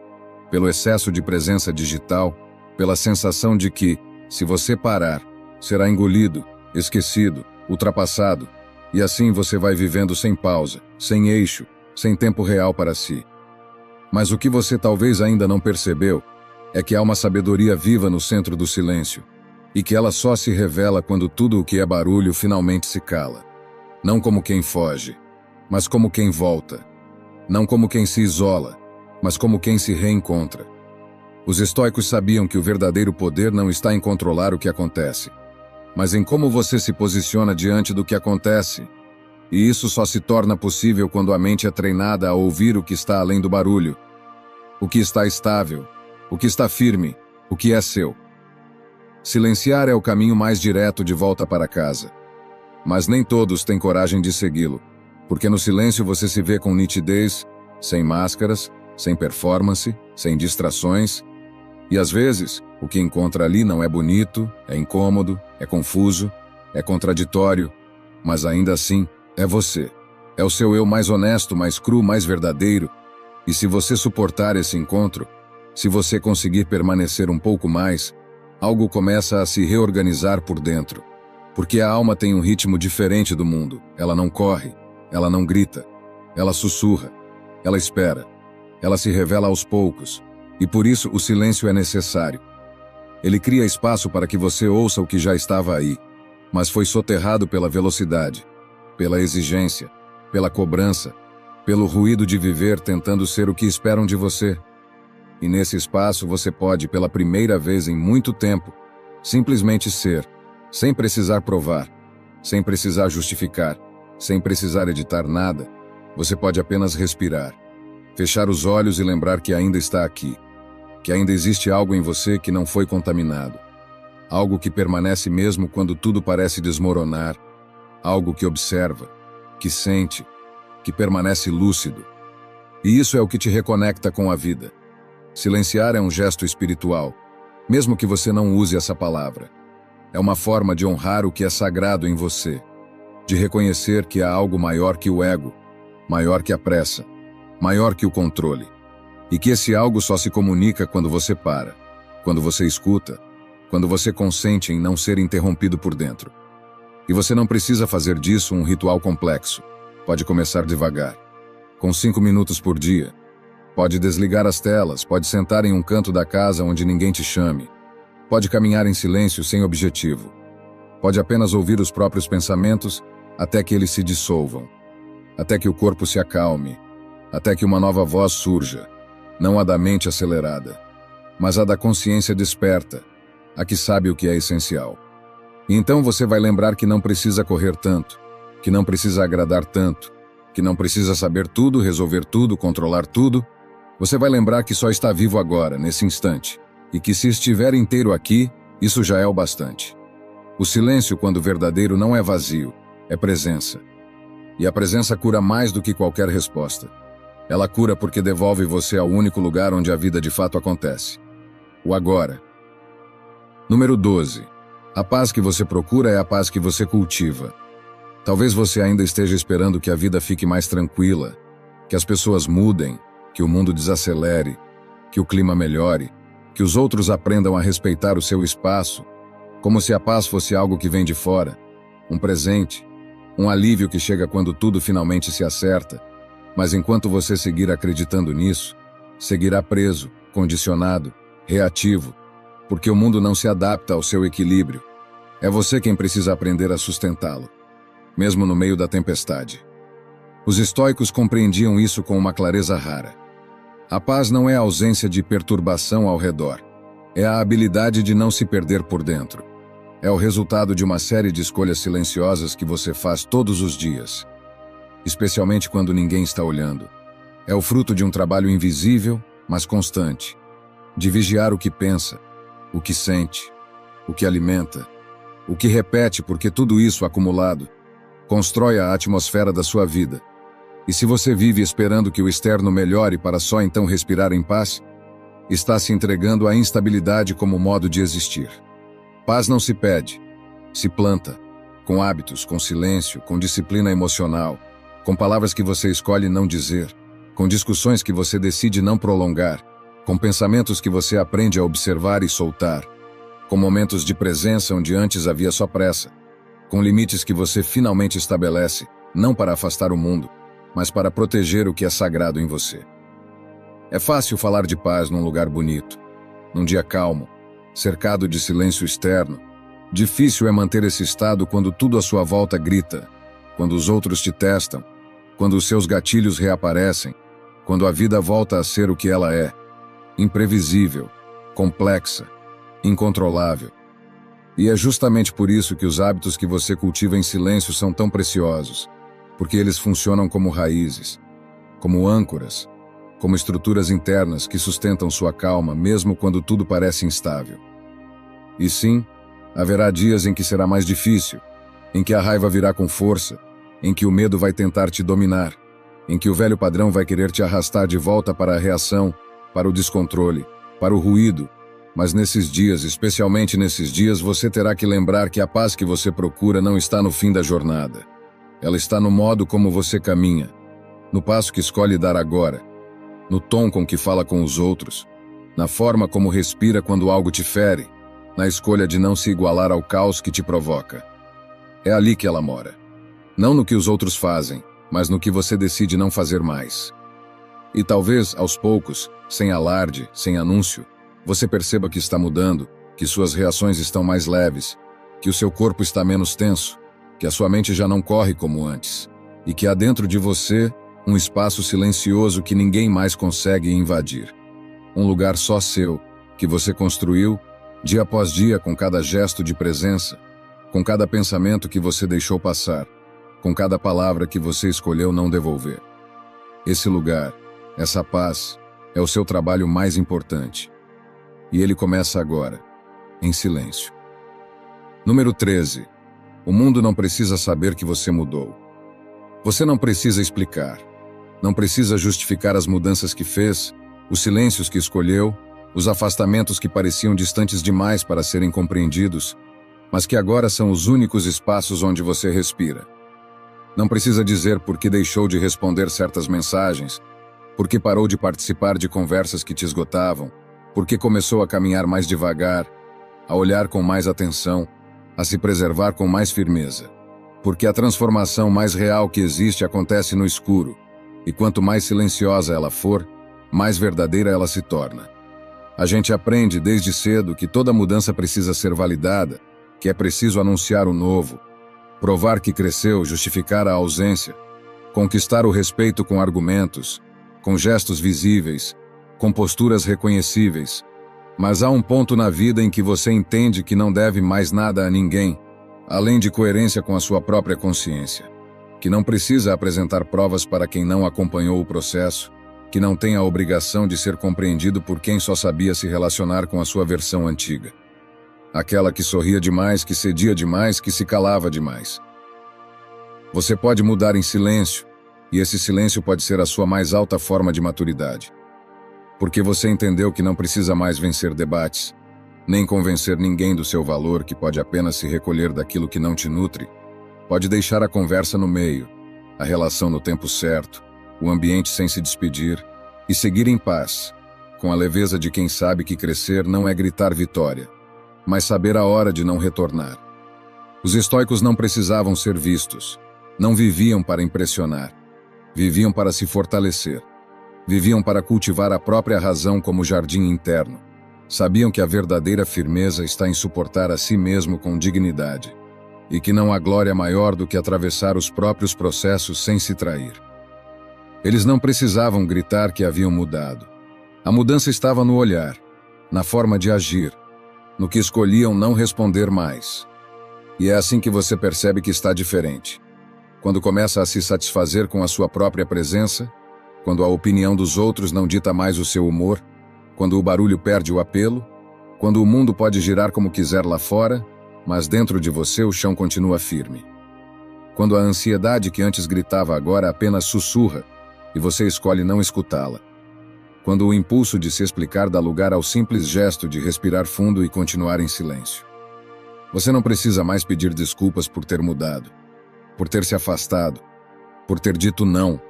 pelo excesso de presença digital, pela sensação de que, se você parar, será engolido, esquecido, ultrapassado, e assim você vai vivendo sem pausa, sem eixo, sem tempo real para si. Mas o que você talvez ainda não percebeu é que há uma sabedoria viva no centro do silêncio, e que ela só se revela quando tudo o que é barulho finalmente se cala. Não como quem foge, mas como quem volta. Não como quem se isola, mas como quem se reencontra. Os estoicos sabiam que o verdadeiro poder não está em controlar o que acontece, mas em como você se posiciona diante do que acontece. E isso só se torna possível quando a mente é treinada a ouvir o que está além do barulho, o que está estável, o que está firme, o que é seu. Silenciar é o caminho mais direto de volta para casa. Mas nem todos têm coragem de segui-lo, porque no silêncio você se vê com nitidez, sem máscaras, sem performance, sem distrações. E às vezes, o que encontra ali não é bonito, é incômodo, é confuso, é contraditório, mas ainda assim, é você. É o seu eu mais honesto, mais cru, mais verdadeiro. E se você suportar esse encontro, se você conseguir permanecer um pouco mais, algo começa a se reorganizar por dentro. Porque a alma tem um ritmo diferente do mundo. Ela não corre, ela não grita, ela sussurra, ela espera, ela se revela aos poucos. E por isso o silêncio é necessário. Ele cria espaço para que você ouça o que já estava aí, mas foi soterrado pela velocidade, pela exigência, pela cobrança, pelo ruído de viver tentando ser o que esperam de você. E nesse espaço você pode, pela primeira vez em muito tempo, simplesmente ser, sem precisar provar, sem precisar justificar, sem precisar editar nada. Você pode apenas respirar, fechar os olhos e lembrar que ainda está aqui, que ainda existe algo em você que não foi contaminado, algo que permanece mesmo quando tudo parece desmoronar, algo que observa, que sente, que permanece lúcido. E isso é o que te reconecta com a vida. Silenciar é um gesto espiritual, mesmo que você não use essa palavra. É uma forma de honrar o que é sagrado em você, de reconhecer que há algo maior que o ego, maior que a pressa, maior que o controle, e que esse algo só se comunica quando você para, quando você escuta, quando você consente em não ser interrompido por dentro. E você não precisa fazer disso um ritual complexo. Pode começar devagar, com 5 minutos por dia. Pode desligar as telas, pode sentar em um canto da casa onde ninguém te chame. Pode caminhar em silêncio sem objetivo. Pode apenas ouvir os próprios pensamentos até que eles se dissolvam. Até que o corpo se acalme. Até que uma nova voz surja. Não a da mente acelerada, mas a da consciência desperta, a que sabe o que é essencial. E então você vai lembrar que não precisa correr tanto, que não precisa agradar tanto, que não precisa saber tudo, resolver tudo, controlar tudo. Você vai lembrar que só está vivo agora, nesse instante, e que se estiver inteiro aqui, isso já é o bastante. O silêncio, quando verdadeiro, não é vazio, é presença. E a presença cura mais do que qualquer resposta. Ela cura porque devolve você ao único lugar onde a vida de fato acontece. O agora. Número 12. A paz que você procura é a paz que você cultiva. Talvez você ainda esteja esperando que a vida fique mais tranquila, que as pessoas mudem, que o mundo desacelere, que o clima melhore, que os outros aprendam a respeitar o seu espaço, como se a paz fosse algo que vem de fora, um presente, um alívio que chega quando tudo finalmente se acerta. Mas enquanto você seguir acreditando nisso, seguirá preso, condicionado, reativo, porque o mundo não se adapta ao seu equilíbrio. É você quem precisa aprender a sustentá-lo, mesmo no meio da tempestade. Os estoicos compreendiam isso com uma clareza rara. A paz não é a ausência de perturbação ao redor, é a habilidade de não se perder por dentro. É o resultado de uma série de escolhas silenciosas que você faz todos os dias, especialmente quando ninguém está olhando. É o fruto de um trabalho invisível, mas constante, de vigiar o que pensa, o que sente, o que alimenta, o que repete, porque tudo isso acumulado constrói a atmosfera da sua vida. E se você vive esperando que o externo melhore para só então respirar em paz, está se entregando à instabilidade como modo de existir. Paz não se pede, se planta, com hábitos, com silêncio, com disciplina emocional, com palavras que você escolhe não dizer, com discussões que você decide não prolongar, com pensamentos que você aprende a observar e soltar, com momentos de presença onde antes havia só pressa, com limites que você finalmente estabelece, não para afastar o mundo, mas para proteger o que é sagrado em você. É fácil falar de paz num lugar bonito, num dia calmo, cercado de silêncio externo. Difícil é manter esse estado quando tudo à sua volta grita, quando os outros te testam, quando os seus gatilhos reaparecem, quando a vida volta a ser o que ela é, imprevisível, complexa, incontrolável. E é justamente por isso que os hábitos que você cultiva em silêncio são tão preciosos, porque eles funcionam como raízes, como âncoras, como estruturas internas que sustentam sua calma mesmo quando tudo parece instável. E sim, haverá dias em que será mais difícil, em que a raiva virá com força, em que o medo vai tentar te dominar, em que o velho padrão vai querer te arrastar de volta para a reação, para o descontrole, para o ruído. Mas nesses dias, especialmente nesses dias, você terá que lembrar que a paz que você procura não está no fim da jornada. Ela está no modo como você caminha, no passo que escolhe dar agora, no tom com que fala com os outros, na forma como respira quando algo te fere, na escolha de não se igualar ao caos que te provoca. É ali que ela mora. Não no que os outros fazem, mas no que você decide não fazer mais. E talvez, aos poucos, sem alarde, sem anúncio, você perceba que está mudando, que suas reações estão mais leves, que o seu corpo está menos tenso, que a sua mente já não corre como antes, e que há dentro de você um espaço silencioso que ninguém mais consegue invadir. Um lugar só seu, que você construiu, dia após dia, com cada gesto de presença, com cada pensamento que você deixou passar, com cada palavra que você escolheu não devolver. Esse lugar, essa paz, é o seu trabalho mais importante. E ele começa agora, em silêncio. Número 13. O mundo não precisa saber que você mudou. Você não precisa explicar. Não precisa justificar as mudanças que fez, os silêncios que escolheu, os afastamentos que pareciam distantes demais para serem compreendidos, mas que agora são os únicos espaços onde você respira. Não precisa dizer por que deixou de responder certas mensagens, por que parou de participar de conversas que te esgotavam, por que começou a caminhar mais devagar, a olhar com mais atenção, a se preservar com mais firmeza. Porque a transformação mais real que existe acontece no escuro, e quanto mais silenciosa ela for, mais verdadeira ela se torna. A gente aprende desde cedo que toda mudança precisa ser validada, que é preciso anunciar o novo, provar que cresceu, justificar a ausência, conquistar o respeito com argumentos, com gestos visíveis, com posturas reconhecíveis. Mas há um ponto na vida em que você entende que não deve mais nada a ninguém, além de coerência com a sua própria consciência, que não precisa apresentar provas para quem não acompanhou o processo, que não tem a obrigação de ser compreendido por quem só sabia se relacionar com a sua versão antiga. Aquela que sorria demais, que cedia demais, que se calava demais. Você pode mudar em silêncio, e esse silêncio pode ser a sua mais alta forma de maturidade. Porque você entendeu que não precisa mais vencer debates, nem convencer ninguém do seu valor, que pode apenas se recolher daquilo que não te nutre. Pode deixar a conversa no meio, a relação no tempo certo, o ambiente sem se despedir, e seguir em paz, com a leveza de quem sabe que crescer não é gritar vitória, mas saber a hora de não retornar. Os estoicos não precisavam ser vistos, não viviam para impressionar, viviam para se fortalecer. Viviam para cultivar a própria razão como jardim interno. Sabiam que a verdadeira firmeza está em suportar a si mesmo com dignidade, e que não há glória maior do que atravessar os próprios processos sem se trair. Eles não precisavam gritar que haviam mudado. A mudança estava no olhar, na forma de agir, no que escolhiam não responder mais. E é assim que você percebe que está diferente. Quando começa a se satisfazer com a sua própria presença, quando a opinião dos outros não dita mais o seu humor, quando o barulho perde o apelo, quando o mundo pode girar como quiser lá fora, mas dentro de você o chão continua firme. Quando a ansiedade que antes gritava agora apenas sussurra e você escolhe não escutá-la. Quando o impulso de se explicar dá lugar ao simples gesto de respirar fundo e continuar em silêncio. Você não precisa mais pedir desculpas por ter mudado, por ter se afastado, por ter dito não,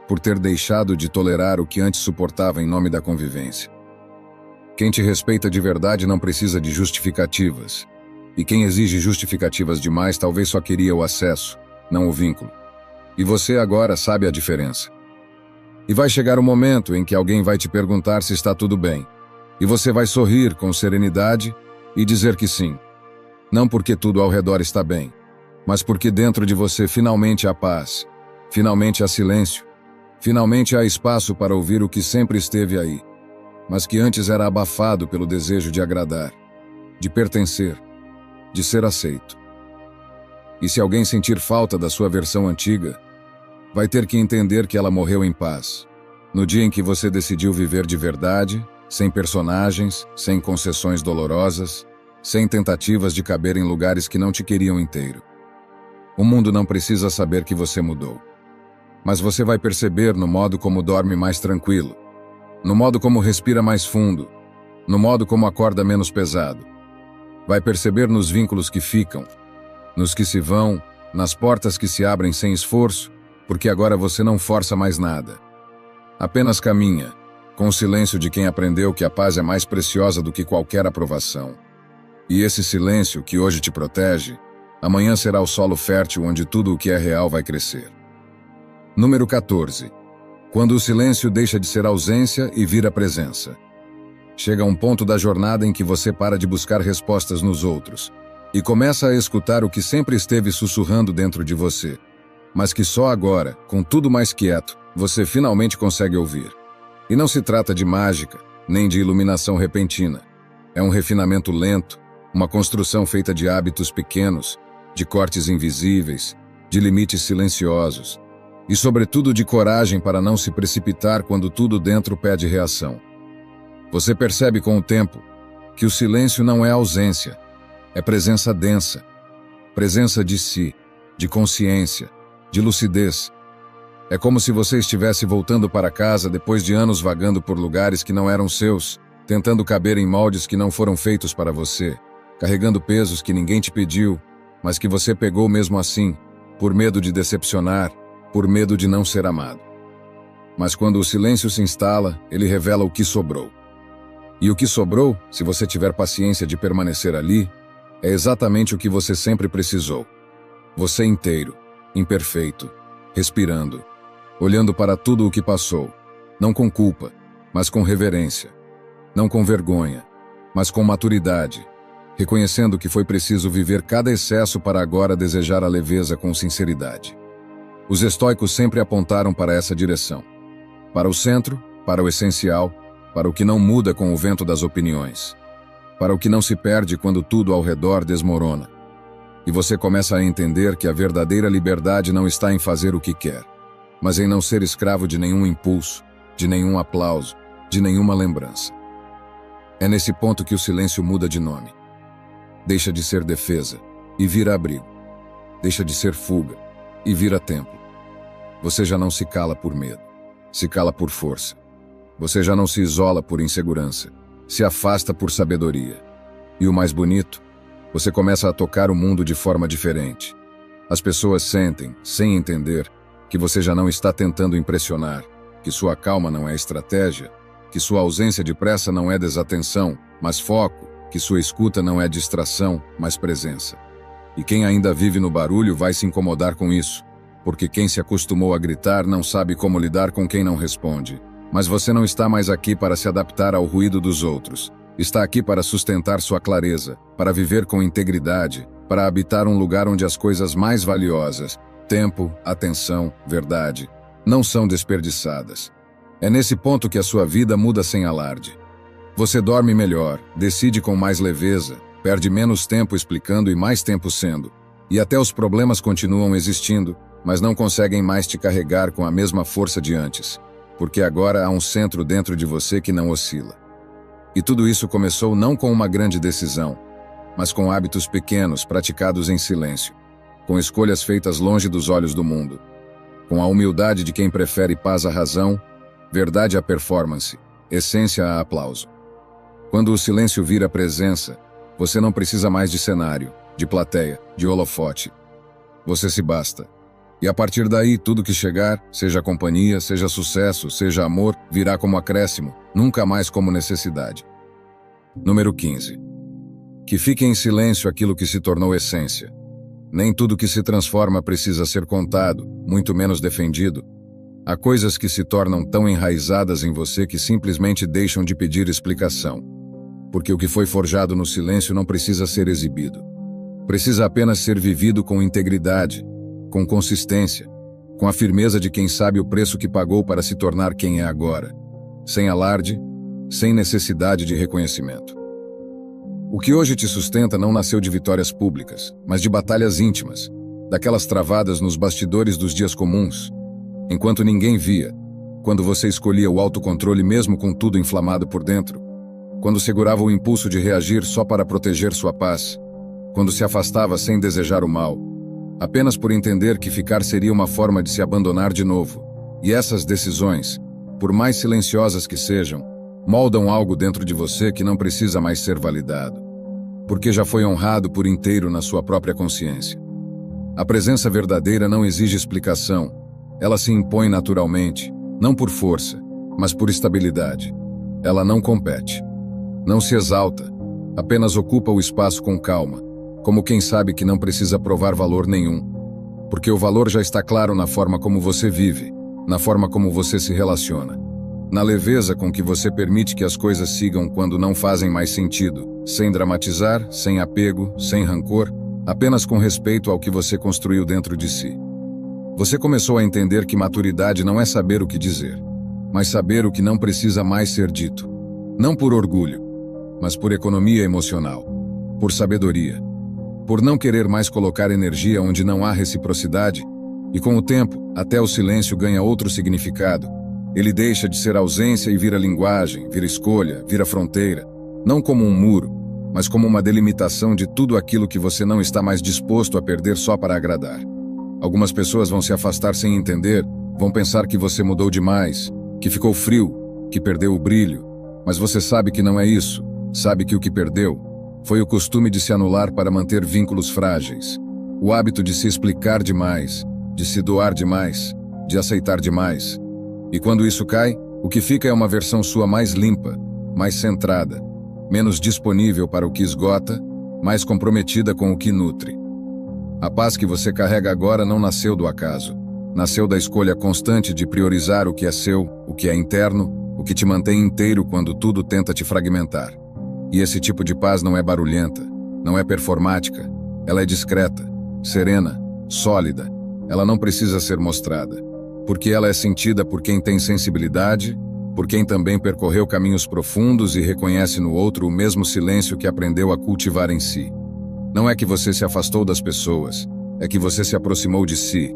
por ter deixado de tolerar o que antes suportava em nome da convivência. Quem te respeita de verdade não precisa de justificativas. E quem exige justificativas demais talvez só queria o acesso, não o vínculo. E você agora sabe a diferença. E vai chegar o momento em que alguém vai te perguntar se está tudo bem. E você vai sorrir com serenidade e dizer que sim. Não porque tudo ao redor está bem, mas porque dentro de você finalmente há paz, finalmente há silêncio, finalmente há espaço para ouvir o que sempre esteve aí, mas que antes era abafado pelo desejo de agradar, de pertencer, de ser aceito. E se alguém sentir falta da sua versão antiga, vai ter que entender que ela morreu em paz, no dia em que você decidiu viver de verdade, sem personagens, sem concessões dolorosas, sem tentativas de caber em lugares que não te queriam inteiro. O mundo não precisa saber que você mudou. Mas você vai perceber no modo como dorme mais tranquilo, no modo como respira mais fundo, no modo como acorda menos pesado. Vai perceber nos vínculos que ficam, nos que se vão, nas portas que se abrem sem esforço, porque agora você não força mais nada. Apenas caminha, com o silêncio de quem aprendeu que a paz é mais preciosa do que qualquer aprovação. E esse silêncio que hoje te protege, amanhã será o solo fértil onde tudo o que é real vai crescer. Número 14. Quando o silêncio deixa de ser ausência e vira presença. Chega um ponto da jornada em que você para de buscar respostas nos outros e começa a escutar o que sempre esteve sussurrando dentro de você, mas que só agora, com tudo mais quieto, você finalmente consegue ouvir. E não se trata de mágica, nem de iluminação repentina. É um refinamento lento, uma construção feita de hábitos pequenos, de cortes invisíveis, de limites silenciosos e, sobretudo, de coragem para não se precipitar quando tudo dentro pede reação. Você percebe com o tempo que o silêncio não é ausência, é presença densa, presença de si, de consciência, de lucidez. É como se você estivesse voltando para casa depois de anos vagando por lugares que não eram seus, tentando caber em moldes que não foram feitos para você, carregando pesos que ninguém te pediu, mas que você pegou mesmo assim, por medo de decepcionar, por medo de não ser amado. Mas quando o silêncio se instala, ele revela o que sobrou. E o que sobrou, se você tiver paciência de permanecer ali, é exatamente o que você sempre precisou. Você inteiro, imperfeito, respirando, olhando para tudo o que passou, não com culpa, mas com reverência, não com vergonha, mas com maturidade, reconhecendo que foi preciso viver cada excesso para agora desejar a leveza com sinceridade. Os estoicos sempre apontaram para essa direção, para o centro, para o essencial, para o que não muda com o vento das opiniões, para o que não se perde quando tudo ao redor desmorona. E você começa a entender que a verdadeira liberdade não está em fazer o que quer, mas em não ser escravo de nenhum impulso, de nenhum aplauso, de nenhuma lembrança. É nesse ponto que o silêncio muda de nome. Deixa de ser defesa e vira abrigo. Deixa de ser fuga e vira templo. Você já não se cala por medo, se cala por força. Você já não se isola por insegurança, se afasta por sabedoria. E o mais bonito, você começa a tocar o mundo de forma diferente. As pessoas sentem, sem entender, que você já não está tentando impressionar, que sua calma não é estratégia, que sua ausência de pressa não é desatenção, mas foco, que sua escuta não é distração, mas presença. E quem ainda vive no barulho vai se incomodar com isso, porque quem se acostumou a gritar não sabe como lidar com quem não responde. Mas você não está mais aqui para se adaptar ao ruído dos outros. Está aqui para sustentar sua clareza, para viver com integridade, para habitar um lugar onde as coisas mais valiosas, tempo, atenção, verdade, não são desperdiçadas. É nesse ponto que a sua vida muda sem alarde. Você dorme melhor, decide com mais leveza, perde menos tempo explicando e mais tempo sendo. E até os problemas continuam existindo, mas não conseguem mais te carregar com a mesma força de antes, porque agora há um centro dentro de você que não oscila. E tudo isso começou não com uma grande decisão, mas com hábitos pequenos praticados em silêncio, com escolhas feitas longe dos olhos do mundo, com a humildade de quem prefere paz à razão, verdade à performance, essência a aplauso. Quando o silêncio vira presença, você não precisa mais de cenário, de plateia, de holofote. Você se basta. E a partir daí, tudo que chegar, seja companhia, seja sucesso, seja amor, virá como acréscimo, nunca mais como necessidade. Número 15. Que fique em silêncio aquilo que se tornou essência. Nem tudo que se transforma precisa ser contado, muito menos defendido. Há coisas que se tornam tão enraizadas em você que simplesmente deixam de pedir explicação. Porque o que foi forjado no silêncio não precisa ser exibido. Precisa apenas ser vivido com integridade, com consistência, com a firmeza de quem sabe o preço que pagou para se tornar quem é agora, sem alarde, sem necessidade de reconhecimento. O que hoje te sustenta não nasceu de vitórias públicas, mas de batalhas íntimas, daquelas travadas nos bastidores dos dias comuns, enquanto ninguém via, quando você escolhia o autocontrole mesmo com tudo inflamado por dentro, quando segurava o impulso de reagir só para proteger sua paz, quando se afastava sem desejar o mal, apenas por entender que ficar seria uma forma de se abandonar de novo. E essas decisões, por mais silenciosas que sejam, moldam algo dentro de você que não precisa mais ser validado, porque já foi honrado por inteiro na sua própria consciência. A presença verdadeira não exige explicação, ela se impõe naturalmente, não por força, mas por estabilidade. Ela não compete, não se exalta, apenas ocupa o espaço com calma, como quem sabe que não precisa provar valor nenhum, porque o valor já está claro na forma como você vive, na forma como você se relaciona, na leveza com que você permite que as coisas sigam quando não fazem mais sentido, sem dramatizar, sem apego, sem rancor, apenas com respeito ao que você construiu dentro de si. Você começou a entender que maturidade não é saber o que dizer, mas saber o que não precisa mais ser dito, não por orgulho, mas por economia emocional, por sabedoria, por não querer mais colocar energia onde não há reciprocidade, e com o tempo, até o silêncio ganha outro significado. Ele deixa de ser ausência e vira linguagem, vira escolha, vira fronteira, não como um muro, mas como uma delimitação de tudo aquilo que você não está mais disposto a perder só para agradar. Algumas pessoas vão se afastar sem entender, vão pensar que você mudou demais, que ficou frio, que perdeu o brilho, mas você sabe que não é isso, sabe que o que perdeu foi o costume de se anular para manter vínculos frágeis, o hábito de se explicar demais, de se doar demais, de aceitar demais. E quando isso cai, o que fica é uma versão sua mais limpa, mais centrada, menos disponível para o que esgota, mais comprometida com o que nutre. A paz que você carrega agora não nasceu do acaso, nasceu da escolha constante de priorizar o que é seu, o que é interno, o que te mantém inteiro quando tudo tenta te fragmentar. E esse tipo de paz não é barulhenta, não é performática, ela é discreta, serena, sólida, ela não precisa ser mostrada, porque ela é sentida por quem tem sensibilidade, por quem também percorreu caminhos profundos e reconhece no outro o mesmo silêncio que aprendeu a cultivar em si. Não é que você se afastou das pessoas, é que você se aproximou de si.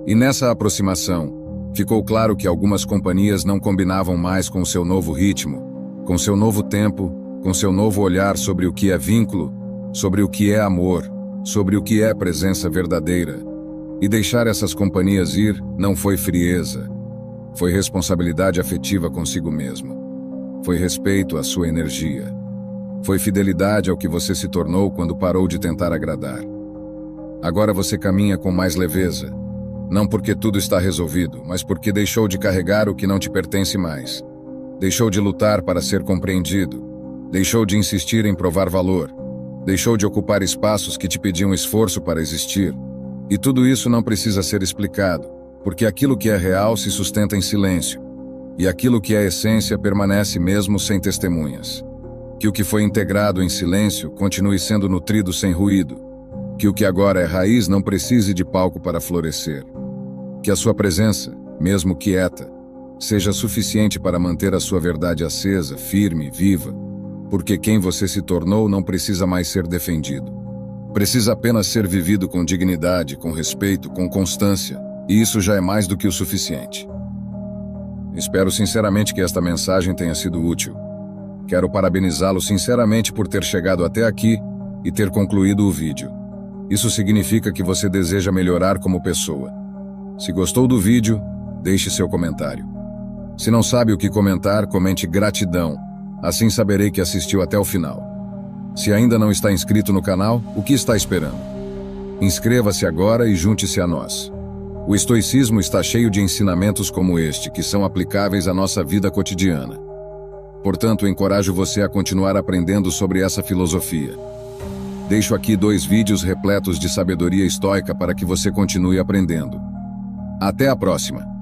E nessa aproximação, ficou claro que algumas companhias não combinavam mais com o seu novo ritmo, com seu novo tempo, com seu novo olhar sobre o que é vínculo, sobre o que é amor, sobre o que é presença verdadeira. E deixar essas companhias ir não foi frieza, foi responsabilidade afetiva consigo mesmo. Foi respeito à sua energia. Foi fidelidade ao que você se tornou quando parou de tentar agradar. Agora você caminha com mais leveza, não porque tudo está resolvido, mas porque deixou de carregar o que não te pertence mais. Deixou de lutar para ser compreendido. Deixou de insistir em provar valor. Deixou de ocupar espaços que te pediam esforço para existir. E tudo isso não precisa ser explicado, porque aquilo que é real se sustenta em silêncio. E aquilo que é essência permanece mesmo sem testemunhas. Que o que foi integrado em silêncio continue sendo nutrido sem ruído. Que o que agora é raiz não precise de palco para florescer. Que a sua presença, mesmo quieta, seja suficiente para manter a sua verdade acesa, firme, viva, porque quem você se tornou não precisa mais ser defendido. Precisa apenas ser vivido com dignidade, com respeito, com constância, e isso já é mais do que o suficiente. Espero sinceramente que esta mensagem tenha sido útil. Quero parabenizá-lo sinceramente por ter chegado até aqui e ter concluído o vídeo. Isso significa que você deseja melhorar como pessoa. Se gostou do vídeo, deixe seu comentário. Se não sabe o que comentar, comente gratidão. Assim saberei que assistiu até o final. Se ainda não está inscrito no canal, o que está esperando? Inscreva-se agora e junte-se a nós. O estoicismo está cheio de ensinamentos como este, que são aplicáveis à nossa vida cotidiana. Portanto, encorajo você a continuar aprendendo sobre essa filosofia. Deixo aqui 2 vídeos repletos de sabedoria estoica para que você continue aprendendo. Até a próxima!